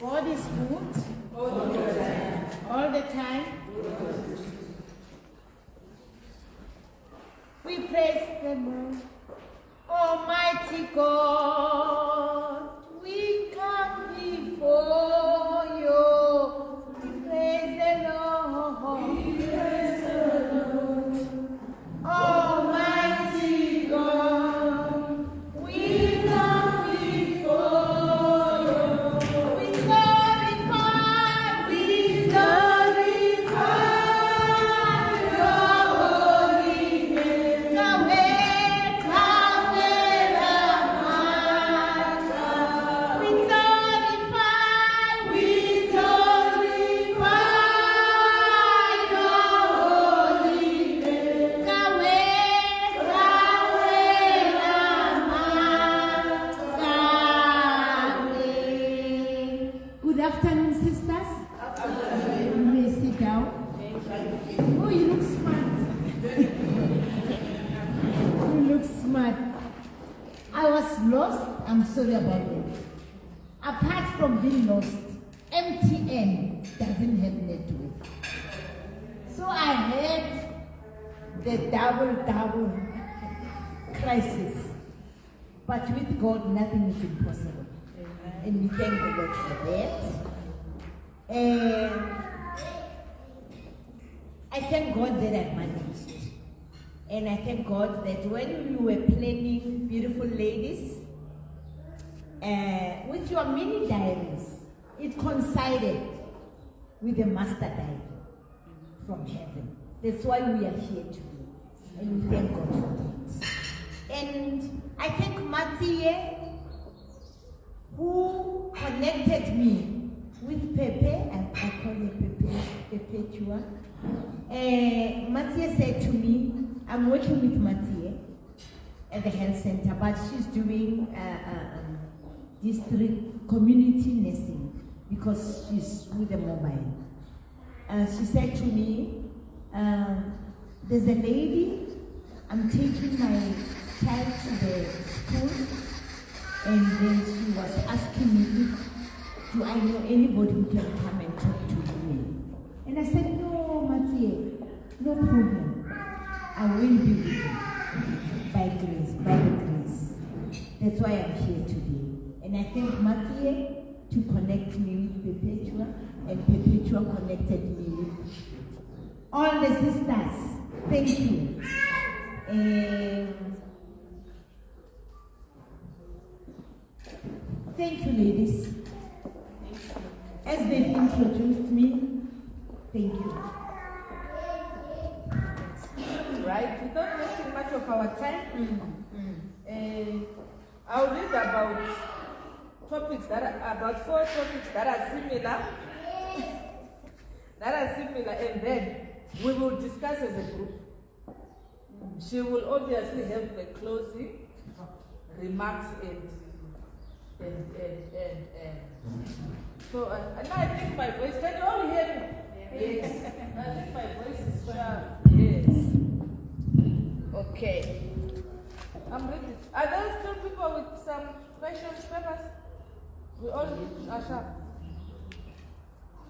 [SPEAKER 5] God is good. All the time. All the time. We praise the Lord. Almighty God, we come before you. We praise the Lord. We praise the Lord. Almighty God, we come before you. We glorify your holy name. Yahweh,
[SPEAKER 9] Good afternoon, sisters. You may sit down. Oh, you look smart. You look smart. I was lost. I'm sorry about that. Apart from being lost, MTN doesn't have network. So I had the double crisis. But with God, nothing is impossible. And we thank the Lord for that. And I thank God that I've managed. And I thank God that when we were planning beautiful ladies, with your mini diaries, it coincided with the master diary from heaven. That's why we are here today. And we thank God for that. And I thank Mathieu, who connected me with Pepe, I call her Pepe, Perpetua. Mathieu said to me, I'm working with Mathieu at the health center, but she's doing district community nursing because she's with a mobile. She said to me, there's a lady, I'm taking my child to the school, and then she was asking me if do I know anybody who can come and talk to me. And I said, no, Mathieu, no problem. I will be with you by grace, by the grace. That's why I'm here today. And I thank Mathieu to connect me with Perpetua, and Perpetua connected me with all the sisters. Thank you. Thank you, ladies. As they've introduced me, thank you.
[SPEAKER 6] Right? Without wasting much of our time, I'll read about four topics that are similar, and then we will discuss as a group. She will obviously have the closing remarks and so now I think my voice, can you all hear me? Yes. I think my voice is sharp. Yes. Okay. I'm ready. Are there still people with some questions, papers? We all are sharp.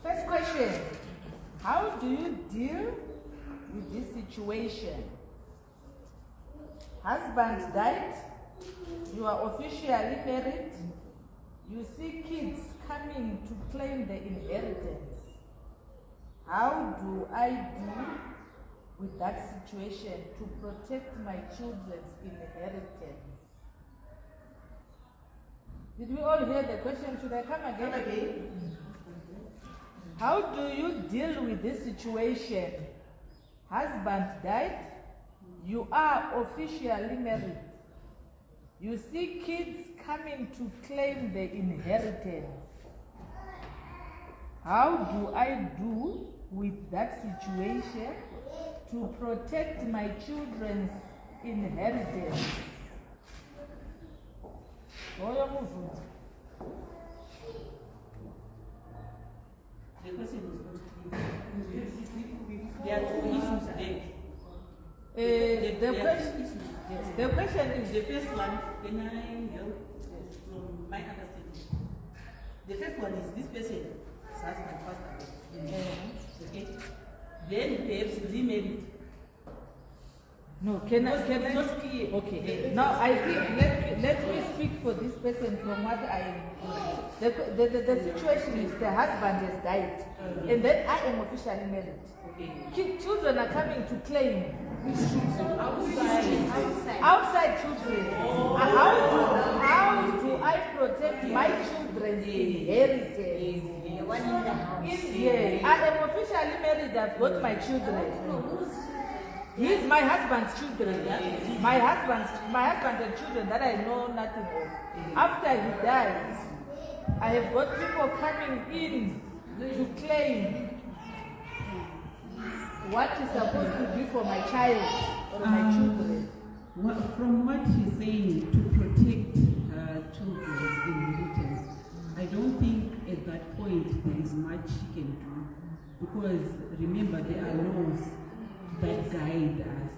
[SPEAKER 6] First question. How do you deal with this situation? Husband died. You are officially married. You see kids coming to claim the inheritance. How do I do with that situation to protect my children's inheritance? Did we all hear the question? Should I come again? How do you deal with this situation? Husband died. You are officially married. You see kids coming to claim the inheritance. How do I do with that situation to protect my children's inheritance?
[SPEAKER 3] The question is there are two issues there.
[SPEAKER 6] The question is
[SPEAKER 3] the first one, can I help from my understanding? The first one is this person has my pastor. Okay. Then perhaps remarried.
[SPEAKER 6] no, can I
[SPEAKER 3] not clear.
[SPEAKER 6] Okay. Now I think let me speak for this person from what I the situation is the husband has died and then I am officially married.
[SPEAKER 3] Okay.
[SPEAKER 6] Children are coming to claim outside children. How do I protect my children's inheritance? I am officially married. I've got my children. He's my husband's children. My husband and children that I know nothing of. After he dies, I have got people coming in to claim what is supposed to be for my child or my children.
[SPEAKER 2] From what she's saying, to protect children's inheritance, I don't think at that point there is much she can do, because remember there are laws that guide us,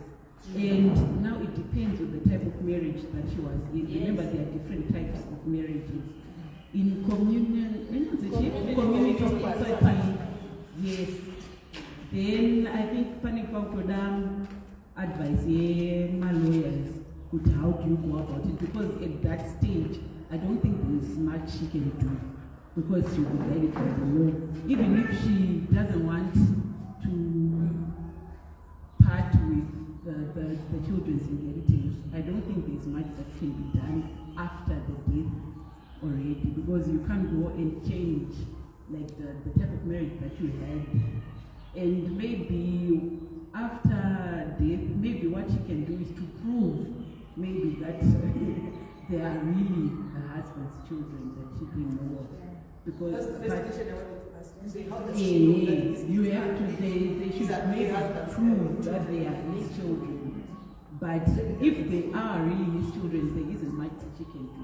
[SPEAKER 2] and now it depends on the type of marriage that she was in. Yes. Remember there are different types of marriages. In community society, yes. Then I think Panic Kodam advise my lawyers how do you go about it, because at that stage I don't think there's much she can do, because she will be guided by the law. Even if she doesn't want to part with the children's inheritance, I don't think there's much that can be done after the death already, because you can't go and change like the type of marriage that you had. And maybe after death, maybe what she can do is to prove
[SPEAKER 3] maybe that they are really the husband's children that she didn't know of. Because
[SPEAKER 1] That's the first question I wanted to ask. You say, how does she know that
[SPEAKER 3] yes,
[SPEAKER 1] it's
[SPEAKER 3] you
[SPEAKER 1] his
[SPEAKER 3] have to,
[SPEAKER 1] husband?
[SPEAKER 3] they should
[SPEAKER 1] That
[SPEAKER 3] maybe
[SPEAKER 1] the husband's
[SPEAKER 3] prove
[SPEAKER 1] children.
[SPEAKER 3] that they are his children. But if they are really his children, there isn't much that she can do.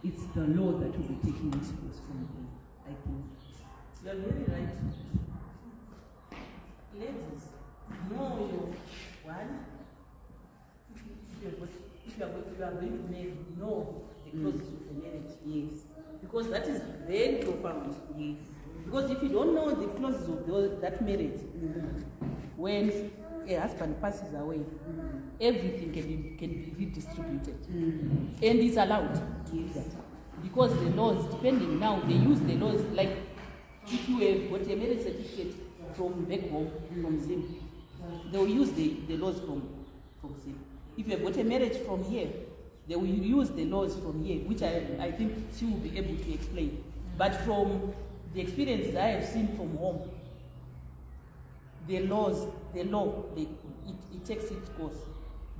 [SPEAKER 3] It's the law that will be taking this course from them, I think.
[SPEAKER 6] You are very right. Ladies, know your one. If you are going to marry, know the clauses of the marriage.
[SPEAKER 3] Yes.
[SPEAKER 6] Because that is very profound.
[SPEAKER 3] Yes.
[SPEAKER 6] Because if you don't know the clauses of that marriage, when a husband passes away, everything can be redistributed. And it's allowed to do that. Because the laws, depending now, they use the laws, like if you have got a marriage certificate from back home, from Zim, they will use the laws from Zim. If you have got a marriage from here, they will use the laws from here, which I think she will be able to explain. But from the experiences I have seen from home, the law, it takes its course.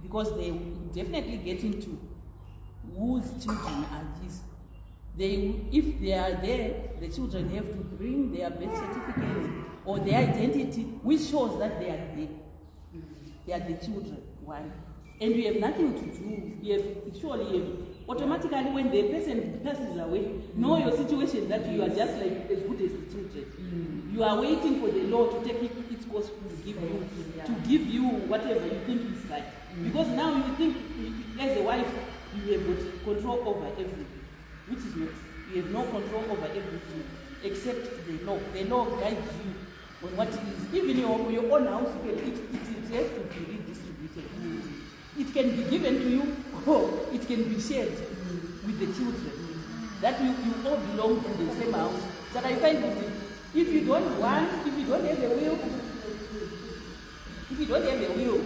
[SPEAKER 6] Because they will definitely get into whose children are these. If they are there, the children have to bring their birth certificates or their identity, which shows that they are the children. One. And you have nothing to do. Automatically when the person passes away, know your situation that you are just like as good as the children. You are waiting for the law to take its course to give you whatever you think is right. Because now you think as a wife you have got control over everything, which is not. You have no control over everything except the law. The law guides you on what it is. Even your own house, it has to be redistributed. It can be given to you, or it can be shared with the children. That you all belong to the same house. So I find that if you don't have a will,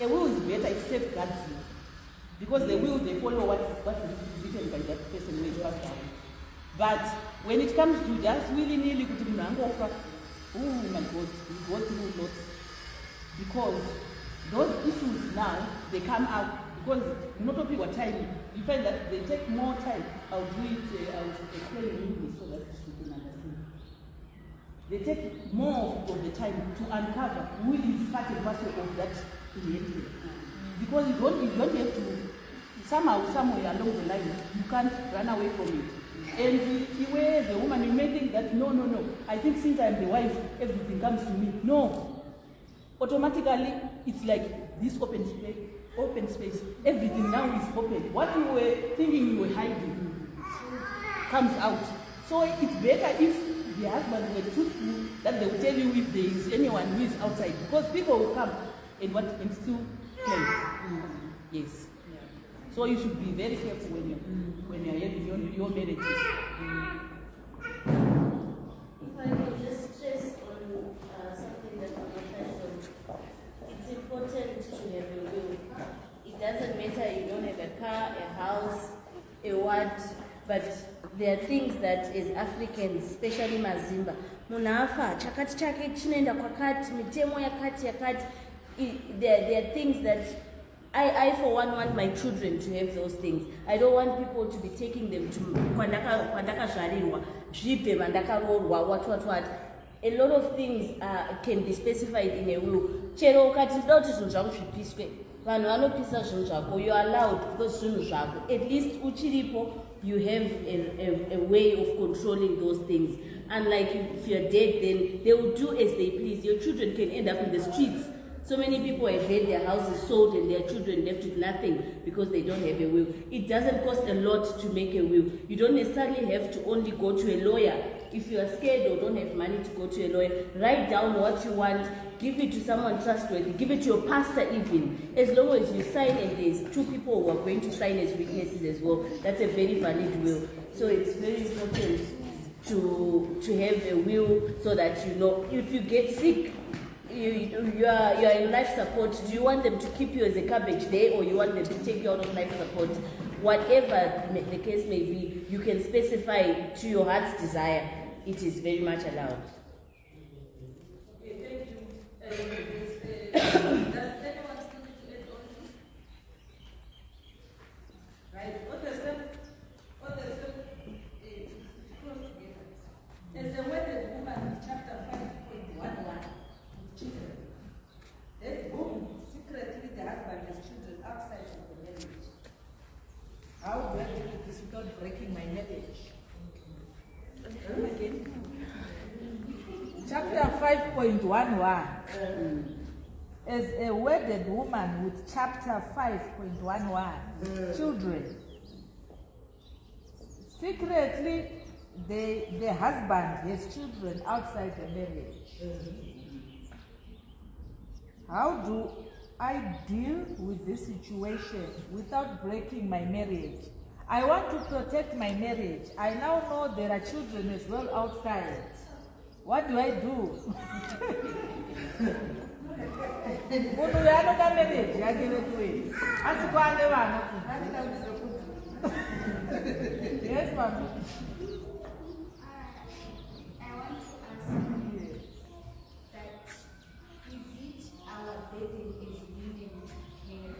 [SPEAKER 6] a will is better, it safeguards you. Because the will, they follow what's written by that person who is passed away. But when it comes to just willy-nilly, oh my God, we go through lots. Because those issues now, they come out, because not only what time, you find that they take more time. I'll do it, I'll explain in English so that you can understand. They take more of the time to uncover who is part and parcel of that inheritance. Because you don't have to, somewhere along the line, you can't run away from it. And the way the woman, you may think that, no, I think since I'm the wife, everything comes to me. No. Automatically, it's like this open space. Everything now is open. What you were thinking you were hiding comes out. So it's better if the husband were truthful, that they will tell you if there is anyone who is outside. Because people will come and still claim. Yes. So you should be very careful when you're having your marriages.
[SPEAKER 7] If I could just stress on something that I'm not touched on. It's important to have a will. It doesn't matter you don't have a car, a house, a what, but there are things that as Africans, especially Mazimba, munafa, chakati chake chinenda kwakati, mitemo yakati. There are things that I for one want my children to have those things. I don't want people to be taking them to kwandaka zvarirwa, zvipe mandaka rorwa, what. A lot of things can be specified in a will. Chero ukati ndoda kuti zvinhu zvako zvipiswe, vanhu vanopisa zvinhu zvako, you are allowed because zvinhu zvako. At least uchiripo, you have a way of controlling those things. Unlike if you're dead, then they will do as they please. Your children can end up in the streets. So many people have had their houses sold and their children left with nothing because they don't have a will. It doesn't cost a lot to make a will. You don't necessarily have to only go to a lawyer. If you are scared or don't have money to go to a lawyer, write down what you want, give it to someone trustworthy, give it to your pastor even. As long as you sign and there's two people who are going to sign as witnesses as well, that's a very valid will. So it's very important to have a will so that you know if you get sick, you are in life support. Do you want them to keep you as a cabbage there, or you want them to take you out of life support? Whatever the case may be, you can specify to your heart's desire. It is very much allowed.
[SPEAKER 6] Okay, thank you. outside of the marriage. How do I do this without breaking my marriage? Again. Chapter 5.11. As a wedded woman with chapter 5.11, children. Secretly, the husband has children outside the marriage. How do I deal with this situation without breaking my marriage? I want to protect my marriage. I now know there are children as well outside. What do I do? Yes, ma'am.
[SPEAKER 10] I want to ask you that is it our burden as women to care,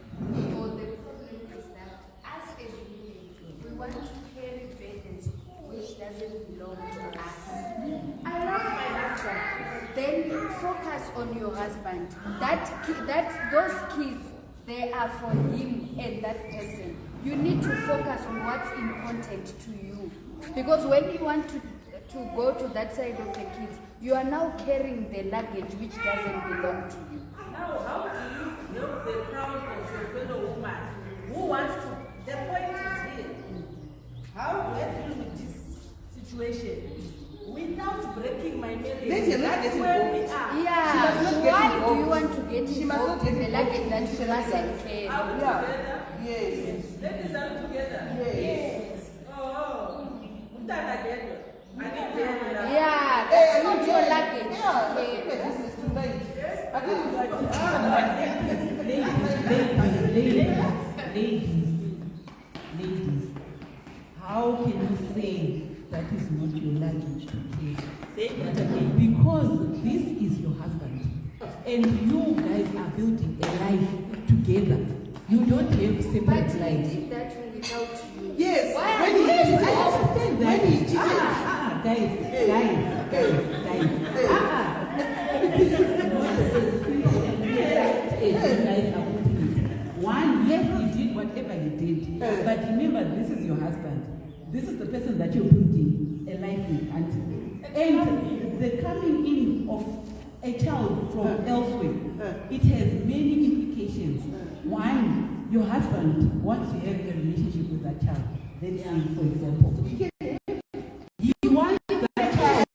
[SPEAKER 10] or the problem is that us as women we want to carry burdens which doesn't belong to us. I love my husband. Then focus on your husband. Those kids, they are for him and that person. You need to focus on what's important to you. Because when you want to go to that side of the kids, you are now carrying the luggage which doesn't belong to you.
[SPEAKER 6] Now, how do you help the crowd of your fellow woman who wants to? The point is here. How do I deal with this situation without breaking my marriage? That's where we are.
[SPEAKER 10] Yeah. Why do you want to get involved in the luggage that she mustn't carry?
[SPEAKER 6] Are we together? Yes. Ladies, are we together? Yes. Oh.
[SPEAKER 10] Yeah, that's not your luggage.
[SPEAKER 3] Ladies, how can you say that is not your luggage to take? Say that again. Because this is your husband, and you guys are building a life together. You don't have separate lives.
[SPEAKER 10] But he did that without you.
[SPEAKER 8] Yes.
[SPEAKER 3] I understand that. Guys. This is not one, yes, he did whatever he did. But remember, this is your husband. This is the person that you're building a life with. And the coming in of a child from elsewhere, it has many implications. One, your husband wants to have a relationship with that child. Let's say, for example, he wants that child.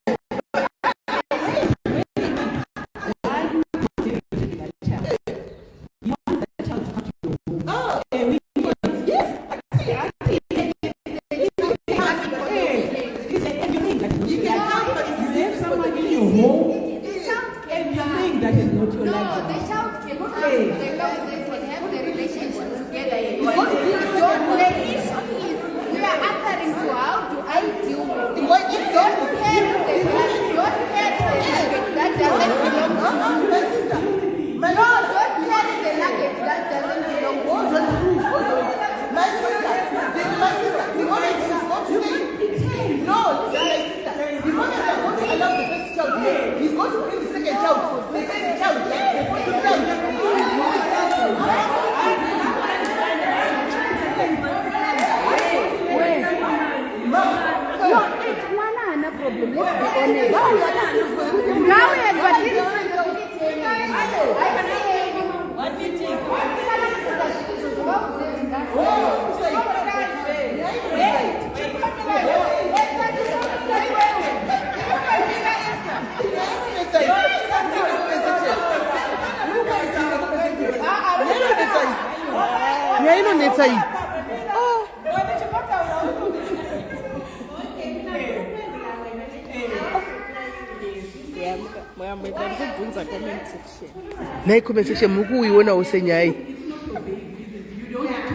[SPEAKER 1] Nay comment section muku iwona usenyai.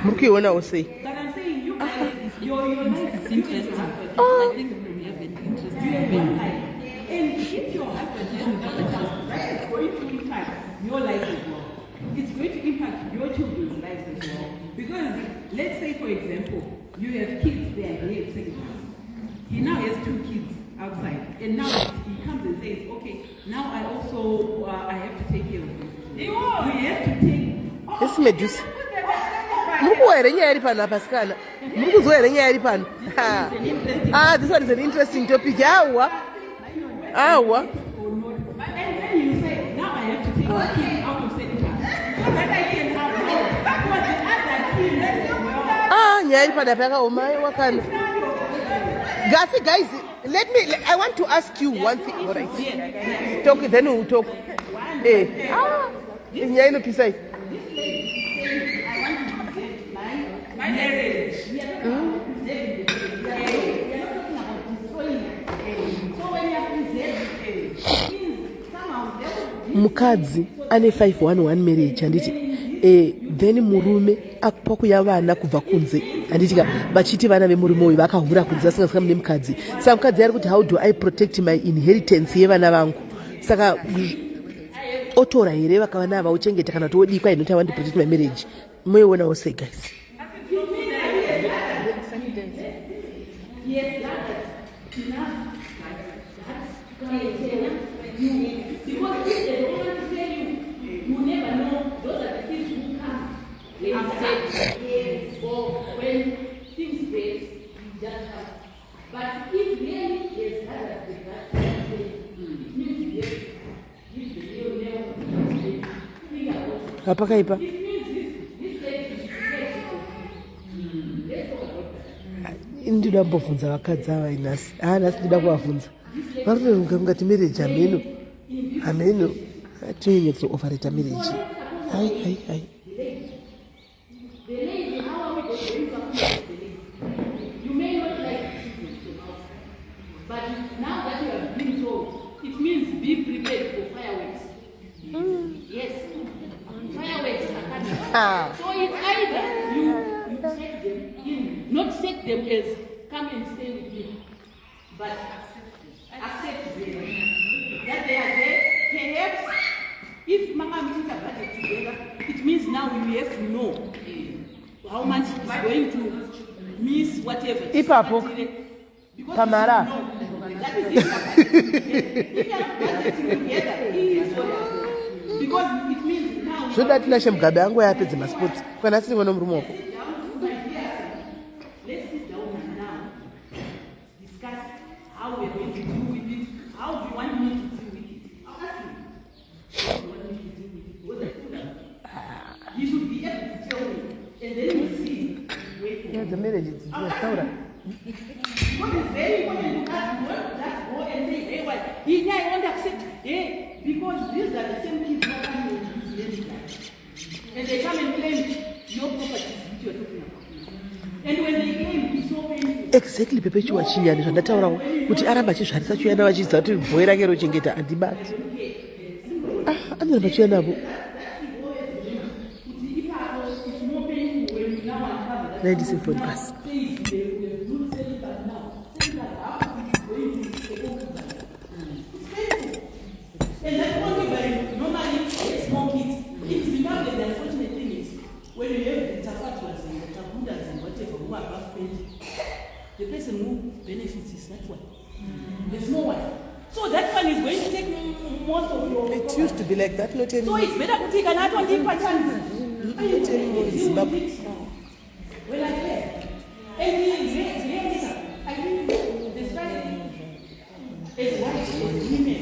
[SPEAKER 1] Muku iwona usei.
[SPEAKER 3] But I'm saying you guys, your life is interesting. I think we have an interest in your life. And if your husband has another child, that is going to impact your life as well. It's going to impact your children's lives as well. Because let's say, for example, you have kids there, he now has 2 kids outside, and now he comes and says, okay, now I also I have to take care of this. We have to take.
[SPEAKER 1] Yes, Medusa. Mukuere nyaya iri pano apasikana. Murikuzoere nyaya iri pano. This one is an interesting topic. Awa.
[SPEAKER 3] And then you say, now I have to take the kids out of celibacy. So that I can have more. Because the other kids as well.
[SPEAKER 1] Nyaya iri pano pakaoma wakana. Guys, I want to ask you one thing. All right. Talk, then we'll talk. Nyaya inopisai.
[SPEAKER 3] This lady saying, I want to present my marriage. We are not about preserving the marriage. We are not talking about destroying it. So when you are preserving it means somehow there will be
[SPEAKER 1] Mukadzi ane 511 marriage anditi then murume akupa kuya vana kubva kunze anditika vachiti vana vemurume uyu vakahura kunze vasingasvika mune mukadzi saka mukadzi ari kuti how do I protect my inheritance yevana vangu saka otora here vakava nava uchengeta kana kuti odikwa inoti I want to protect my marriage moionawo sei guys.
[SPEAKER 3] Because if they don't want to tell you, you never know. Those are the kids who come after years or when things break, you just have. But if really there's other things that it means yes, if the real name think about it.
[SPEAKER 1] Apakaipa.
[SPEAKER 3] It means this lady is prepared to let's talk about that.
[SPEAKER 1] Ndinoda mbovhunza vakadzi ava inhasi. Nhasi ndinoda kuvafunza. Varikureruka kungati marriage hameno atinyetso operate marriage. Hai.
[SPEAKER 3] The lady, how are we going to come to the lady? You may not like children so much, but now that you have been told, it means be prepared for fireworks. Yes, fireworks are coming. So it's either you take them in, not take them as come and stay with me, but accept them that they are there. Perhaps if Mama meets a budget together, it means now we have to know how much is going to miss whatever.
[SPEAKER 1] Ipapo. Tamara.
[SPEAKER 3] That is it. If you are budgeting together, it is what happens. Because it means now.
[SPEAKER 1] So that lashe mgabe yangu yapedze masports. Kana siri ngono murume wako.
[SPEAKER 3] Let's sit down and now discuss how we are going to deal with it. How do you want me to deal with it? I'll ask you. How do you want me to deal with it? What I do now? You should be able to tell me, and then we'll see. Wait for
[SPEAKER 1] The marriage is Saura.
[SPEAKER 3] What is very important to us, not just go and say, hey, what? I won't accept. Hey, because these are the same kids who come and use life. And they come and claim your property, which you're talking about. And when they claim, it's so painful.
[SPEAKER 1] Exactly pepechiwa chiyani zvandataurawo kuti aramba achizvarisa chuyana vachidza kuti bhoyi rake rochengeta handibati. Anoramba chuya navo. 97 pass.
[SPEAKER 3] And that's only by normally small kids. It becomes the unfortunate thing is when you have the tafatas and the tabudas and whatever who are above 20, the person who benefits is that one. The small one. So that one is going to take most of your.
[SPEAKER 1] It used to be like that, not anymore.
[SPEAKER 3] So it's better to take another one deeper chance.
[SPEAKER 1] Not anymore. It's back.
[SPEAKER 3] Well, I said, and I think the strategy is what is women.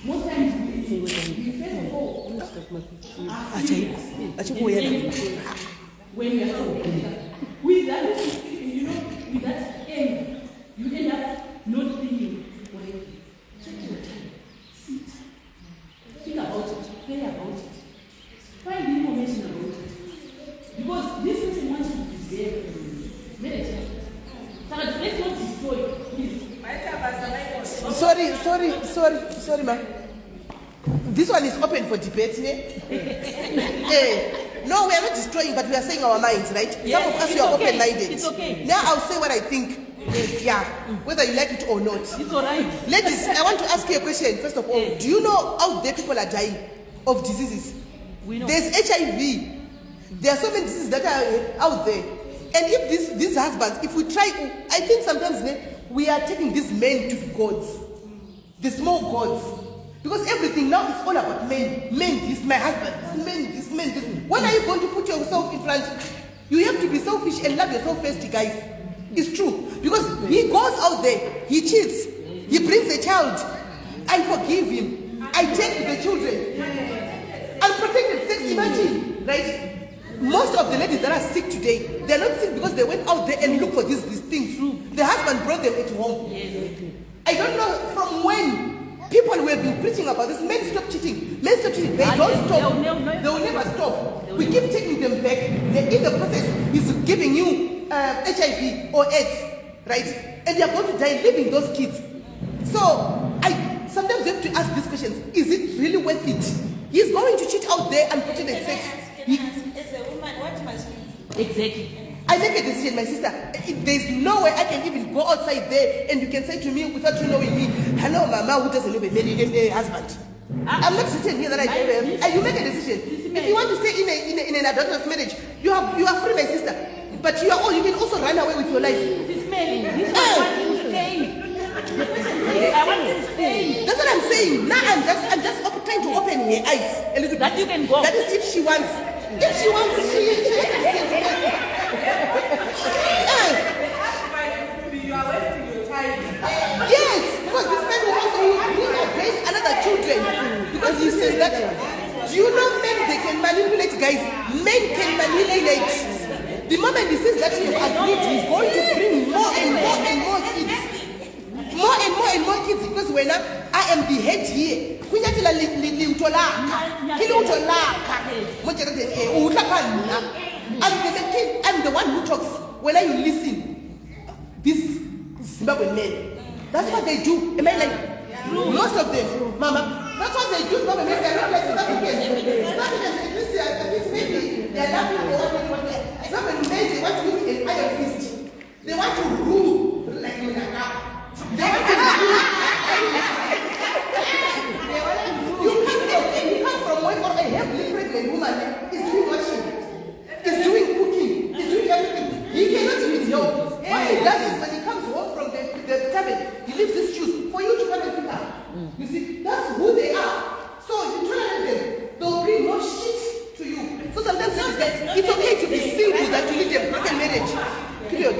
[SPEAKER 3] Most times we first of all when you are with that, with that aim, you end up not thinking whatever. Take your time, sit, think about it, pray about it, find information about it, because this person wants to preserve marriage. So let's not destroy it, please.
[SPEAKER 1] Sorry, ma. This one is open for debate, no, we are not destroying, but we are saying our minds, right?
[SPEAKER 3] Yes,
[SPEAKER 1] some of us we are open-minded.
[SPEAKER 3] It's okay.
[SPEAKER 1] Now I'll say what I think. Whether you like it or not.
[SPEAKER 3] It's all right.
[SPEAKER 1] Ladies, I want to ask you a question. First of all, do you know out there people are dying of diseases?
[SPEAKER 3] We know.
[SPEAKER 1] There's HIV. There are so many diseases that are out there. And if these husbands, if we try, I think sometimes we are taking these men to be gods, the small gods. Because everything now is all about men. Men, this my husband, this men, this. When are you going to put yourself in front?
[SPEAKER 8] You have to be selfish and love yourself first, guys. It's true. Because he goes out there, he cheats, he brings a child. I forgive him. I take the children. Unprotected sex, imagine, right? Most of the ladies that are sick today, they're not sick because they went out there and looked for these things. The husband brought them at home. I don't know from when people who have been preaching about this. Men stop cheating. Men stop cheating. They don't stop. They will never stop. We keep taking them back. In the process is giving you HIV or AIDS, right? And they are going to die leaving those kids. So I sometimes have to ask these questions. Is it really worth it? He's going to cheat out there and protected sex.
[SPEAKER 5] As a woman, what must you do?
[SPEAKER 7] Exactly.
[SPEAKER 8] I make a decision, my sister. There's no way I can even go outside there and you can say to me without you knowing me, hello, mama, who doesn't have a husband? I'm not sitting here that I you make a decision. If you want to stay in an adulterous marriage, you are free, my sister. But you can also run away with your life.
[SPEAKER 7] This man, this is what he's saying. I want to stay.
[SPEAKER 8] That's what I'm saying. Now I'm just trying to open her eyes a little bit.
[SPEAKER 7] That you can go.
[SPEAKER 8] That is if she wants. If she wants, she
[SPEAKER 3] You are wasting your time.
[SPEAKER 8] yes, because this man will also bring again another children. Because he says that. Do you know men? They can manipulate, guys. Men can manipulate. The moment he says that he has agreed, he's going to bring more and more and more kids. More and more and more kids. Because when I am the head here, I'm the one who talks. When you listen, this Zimbabwean men, that's what they do. Am I like most of them, Mama? That's what they do. Zimbabwean men, they're not like South Africans. South Africans, at least maybe they're laughing or what. Zimbabwean men, they want to use an iron fist. They want to rule like they want to rule. You come from one or a heavily pregnant woman is doing washing, is doing cooking, is doing everything. He cannot do it now. What he does is when he comes home from the cabin, he leaves his shoes for you to come and pick up. You see, that's who they are. So you try them, they'll bring more shit to you. So sometimes it's okay to be single than to lead a broken marriage. Period.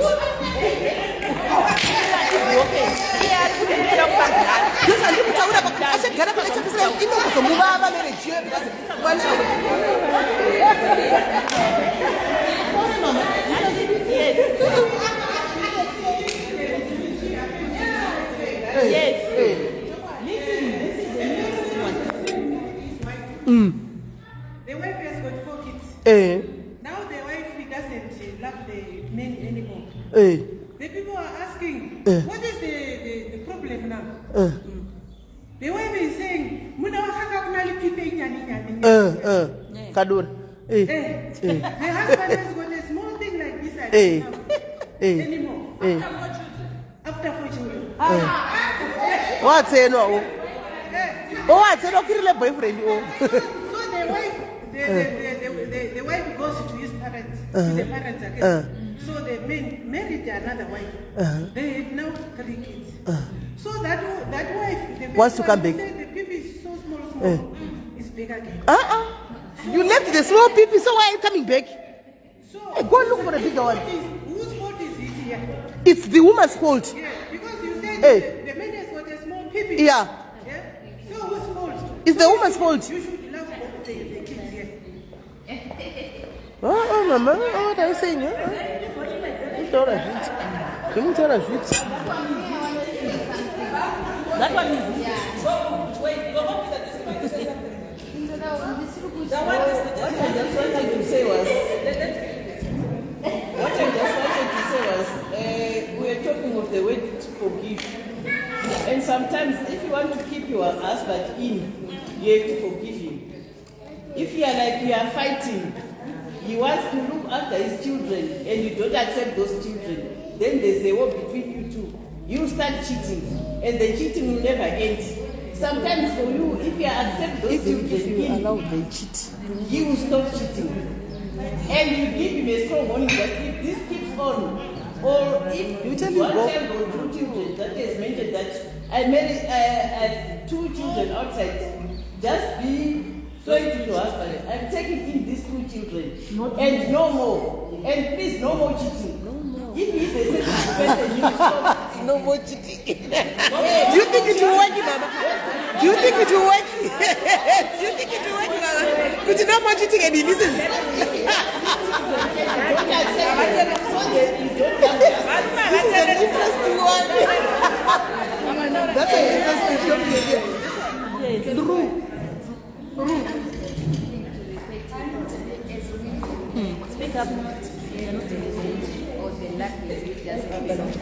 [SPEAKER 3] The wife has got 4 kids. Now the wife doesn't love the men anymore. The people are asking, what is the problem now? The wife is saying, Muna wakaka kunali pipe nyani. The husband has got a small thing like this anymore. After 4 children.
[SPEAKER 1] What's it? What's it? Boyfriend.
[SPEAKER 3] So the wife, the wife goes to his parents, to the parents again. So they married another wife. They have now 3 kids. So that wife, the
[SPEAKER 1] wants to come back.
[SPEAKER 3] The baby is so small. It's big again.
[SPEAKER 1] You left the small people, so why are you coming back?
[SPEAKER 3] So
[SPEAKER 1] Go and look for a bigger one.
[SPEAKER 3] Whose fault is it here?
[SPEAKER 1] It's the woman's fault.
[SPEAKER 3] Yeah, because you said the man has got a small baby.
[SPEAKER 1] Yeah.
[SPEAKER 3] So whose fault?
[SPEAKER 1] It's the woman's fault.
[SPEAKER 3] You should love the kids here.
[SPEAKER 1] Oh, Mama, what are you saying? It's all right. Give me all right.
[SPEAKER 7] That one is.
[SPEAKER 3] So, wait, you want to
[SPEAKER 5] What I just wanted to say was, we are talking of the word forgive. And sometimes if you want to keep your husband in, you have to forgive him. If you are like you are fighting, he wants to look after his children and you don't accept those children, then there's a war between you two. You start cheating and the cheating will never end. Sometimes for you, if you accept those children,
[SPEAKER 1] If you allow them cheat,
[SPEAKER 5] he will stop cheating. And you give him a strong warning that if this keeps on, or if
[SPEAKER 1] You tell
[SPEAKER 5] one
[SPEAKER 1] him, go.
[SPEAKER 5] child or 2 children, that has mentioned that I had 2 children outside, just be Say to your husband, I'm taking in these 2 children, and no more. And please, no more cheating. No more. If he's a sensitive person, you stop.
[SPEAKER 1] No more cheating. Do you think it will work, Mama? Do you think it will work? Do you think it will work, Mama? But you know more cheating and he listens.
[SPEAKER 5] Don't accept it.
[SPEAKER 1] This is an interesting one. That's an interesting topic. True.
[SPEAKER 10] Speak up. Or the language doesn't belong to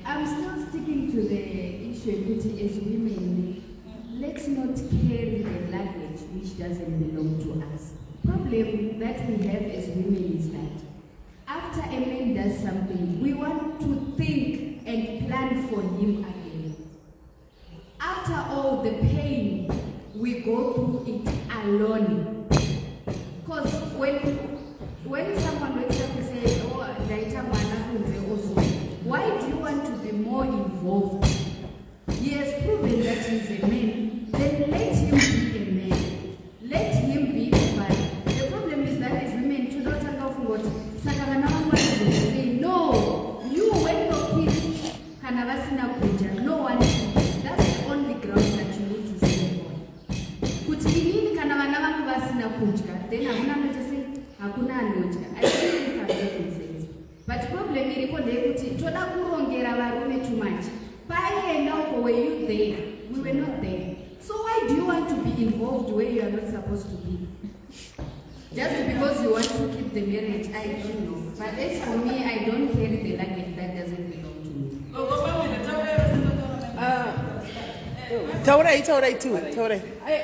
[SPEAKER 11] I'm still sticking to the issue that as women, let's not carry the luggage which doesn't belong to us. Problem that we have as women is that after a man does something, we want to think and plan for him again. After all the pain, we go through it alone. Because when someone wakes up and says, oh, why do you want to be more involved? He has proven that he's a man. Then let him be a man. Let him be a father. The problem is that as women, to not allow for what say, no, you when your kids no one. That's the only ground that you need to stand on. Then hakuna anodya. I think it making sense. But problem iripo ndekuti toda kurongera varume too much. Were you there? We were not there. So why do you want to be involved where you are not supposed to be? Just because you want to keep the marriage, I don't know. But as for me, I don't carry the luggage that doesn't belong to me.
[SPEAKER 1] Taurai too.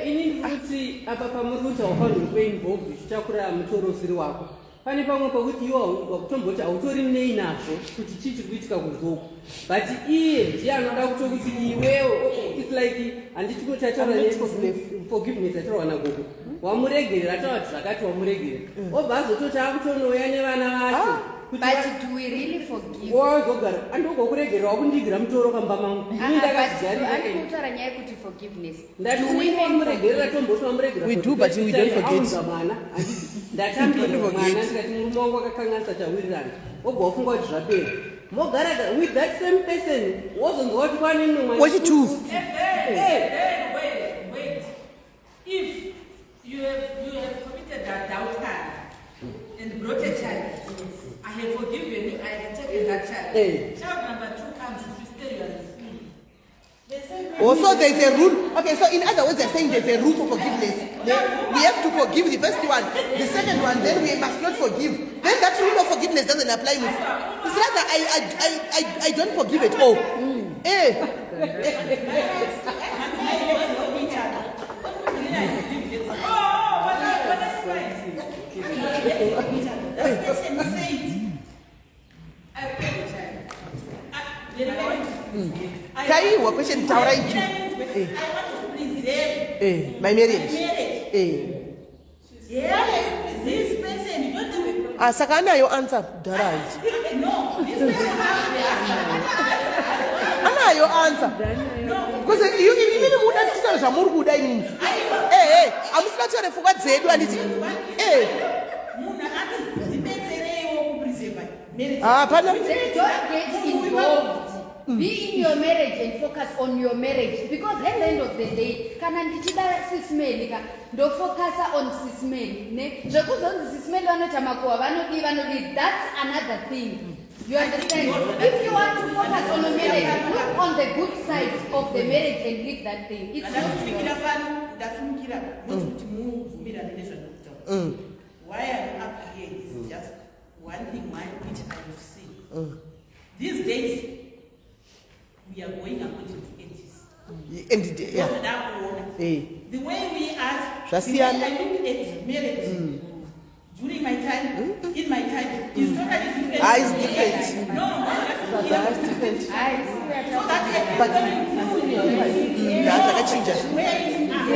[SPEAKER 12] Inini kuti apa pamuruta wafanirwa kuinvolve zvichakura mutorosiri wako. Pane pamwe pakuti iwo wakutomboti autori nei nazvo kuti chii chiri kuitika kunzoko. But iye ndiye anoda kutokuti iwewo it's like handiti kuti ataura forgiveness ataura nagogo. Wamuregerera ataura kuti zvakati wamuregerera. Obva azototi akutonouya nevana vacho.
[SPEAKER 11] But do we really forgive?
[SPEAKER 12] Wazogara andokuregerera wakundigira mutoro kamba mangu.
[SPEAKER 11] Andikutaura nyaya yekuti forgiveness.
[SPEAKER 1] We do, but we don't forget.
[SPEAKER 12] Ndatambira mwana ndikati murume wangu akakanganisa chawirirana. Obva wafunga kuti zvapera. Mogara with that same person wozonzwa kuti pane mumwe.
[SPEAKER 1] What you do?
[SPEAKER 3] Wait. If you have committed adultery and brought a child, I have forgiven you, I have taken that child. Child number 2 comes, if you stay, you are free.
[SPEAKER 1] Also, there's a rule. Okay, so in other words, they're saying there's a rule for forgiveness. We have to forgive the first one. The second one, then we must not forgive. Then that rule of forgiveness doesn't apply with. It's rather I don't forgive at all. Kaiwa question taurai tu.
[SPEAKER 3] I want to preserve
[SPEAKER 1] My marriage.
[SPEAKER 3] Yeah, this person, you don't have a
[SPEAKER 1] Sakana your answer. Daraj.
[SPEAKER 3] No, this person has the
[SPEAKER 1] Ana your answer.
[SPEAKER 3] No.
[SPEAKER 1] Because you even muda tita jamuru kuda ini. Amusla tore fuka zedu aniti.
[SPEAKER 3] Muna ati zipenzereyo kupreserve marriage.
[SPEAKER 11] Don't get involved. Be in your marriage and focus on your marriage. Because at the end of the day, kana ndichida SIS MELLY do focus on SIS MELLY. Ne, zvekuzonzi SIS MELLY vanoita makuva vanodi. That's another thing. You understand? If you want to focus on a marriage, look on the good side of the marriage and leave that thing. It's not
[SPEAKER 3] Why I'm up here is just one thing which I have seen. These days, we are going according to ages. The way we ask, I look at marriage during my time, in my time, is totally different.
[SPEAKER 1] It's different.
[SPEAKER 3] No,
[SPEAKER 1] That's different.
[SPEAKER 6] But
[SPEAKER 1] Yakachinja.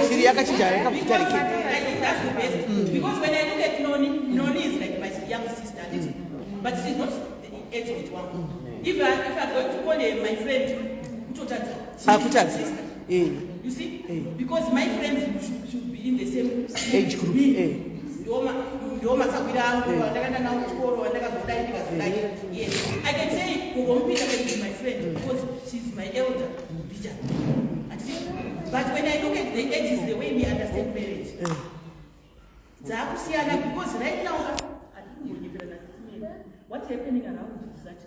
[SPEAKER 1] Shiri yakachinja yakapfuta reke.
[SPEAKER 3] That's the best. Because when I look at Noni is like my young sister, but she's not the age of one. If I'm going to call my friend, you see? Because my friends should be in the same
[SPEAKER 1] age group.
[SPEAKER 3] Yes, I can say Kugompita is my friend because she's my elder. But when I look at the ages, the way we understand marriage, because right now, what's happening around is that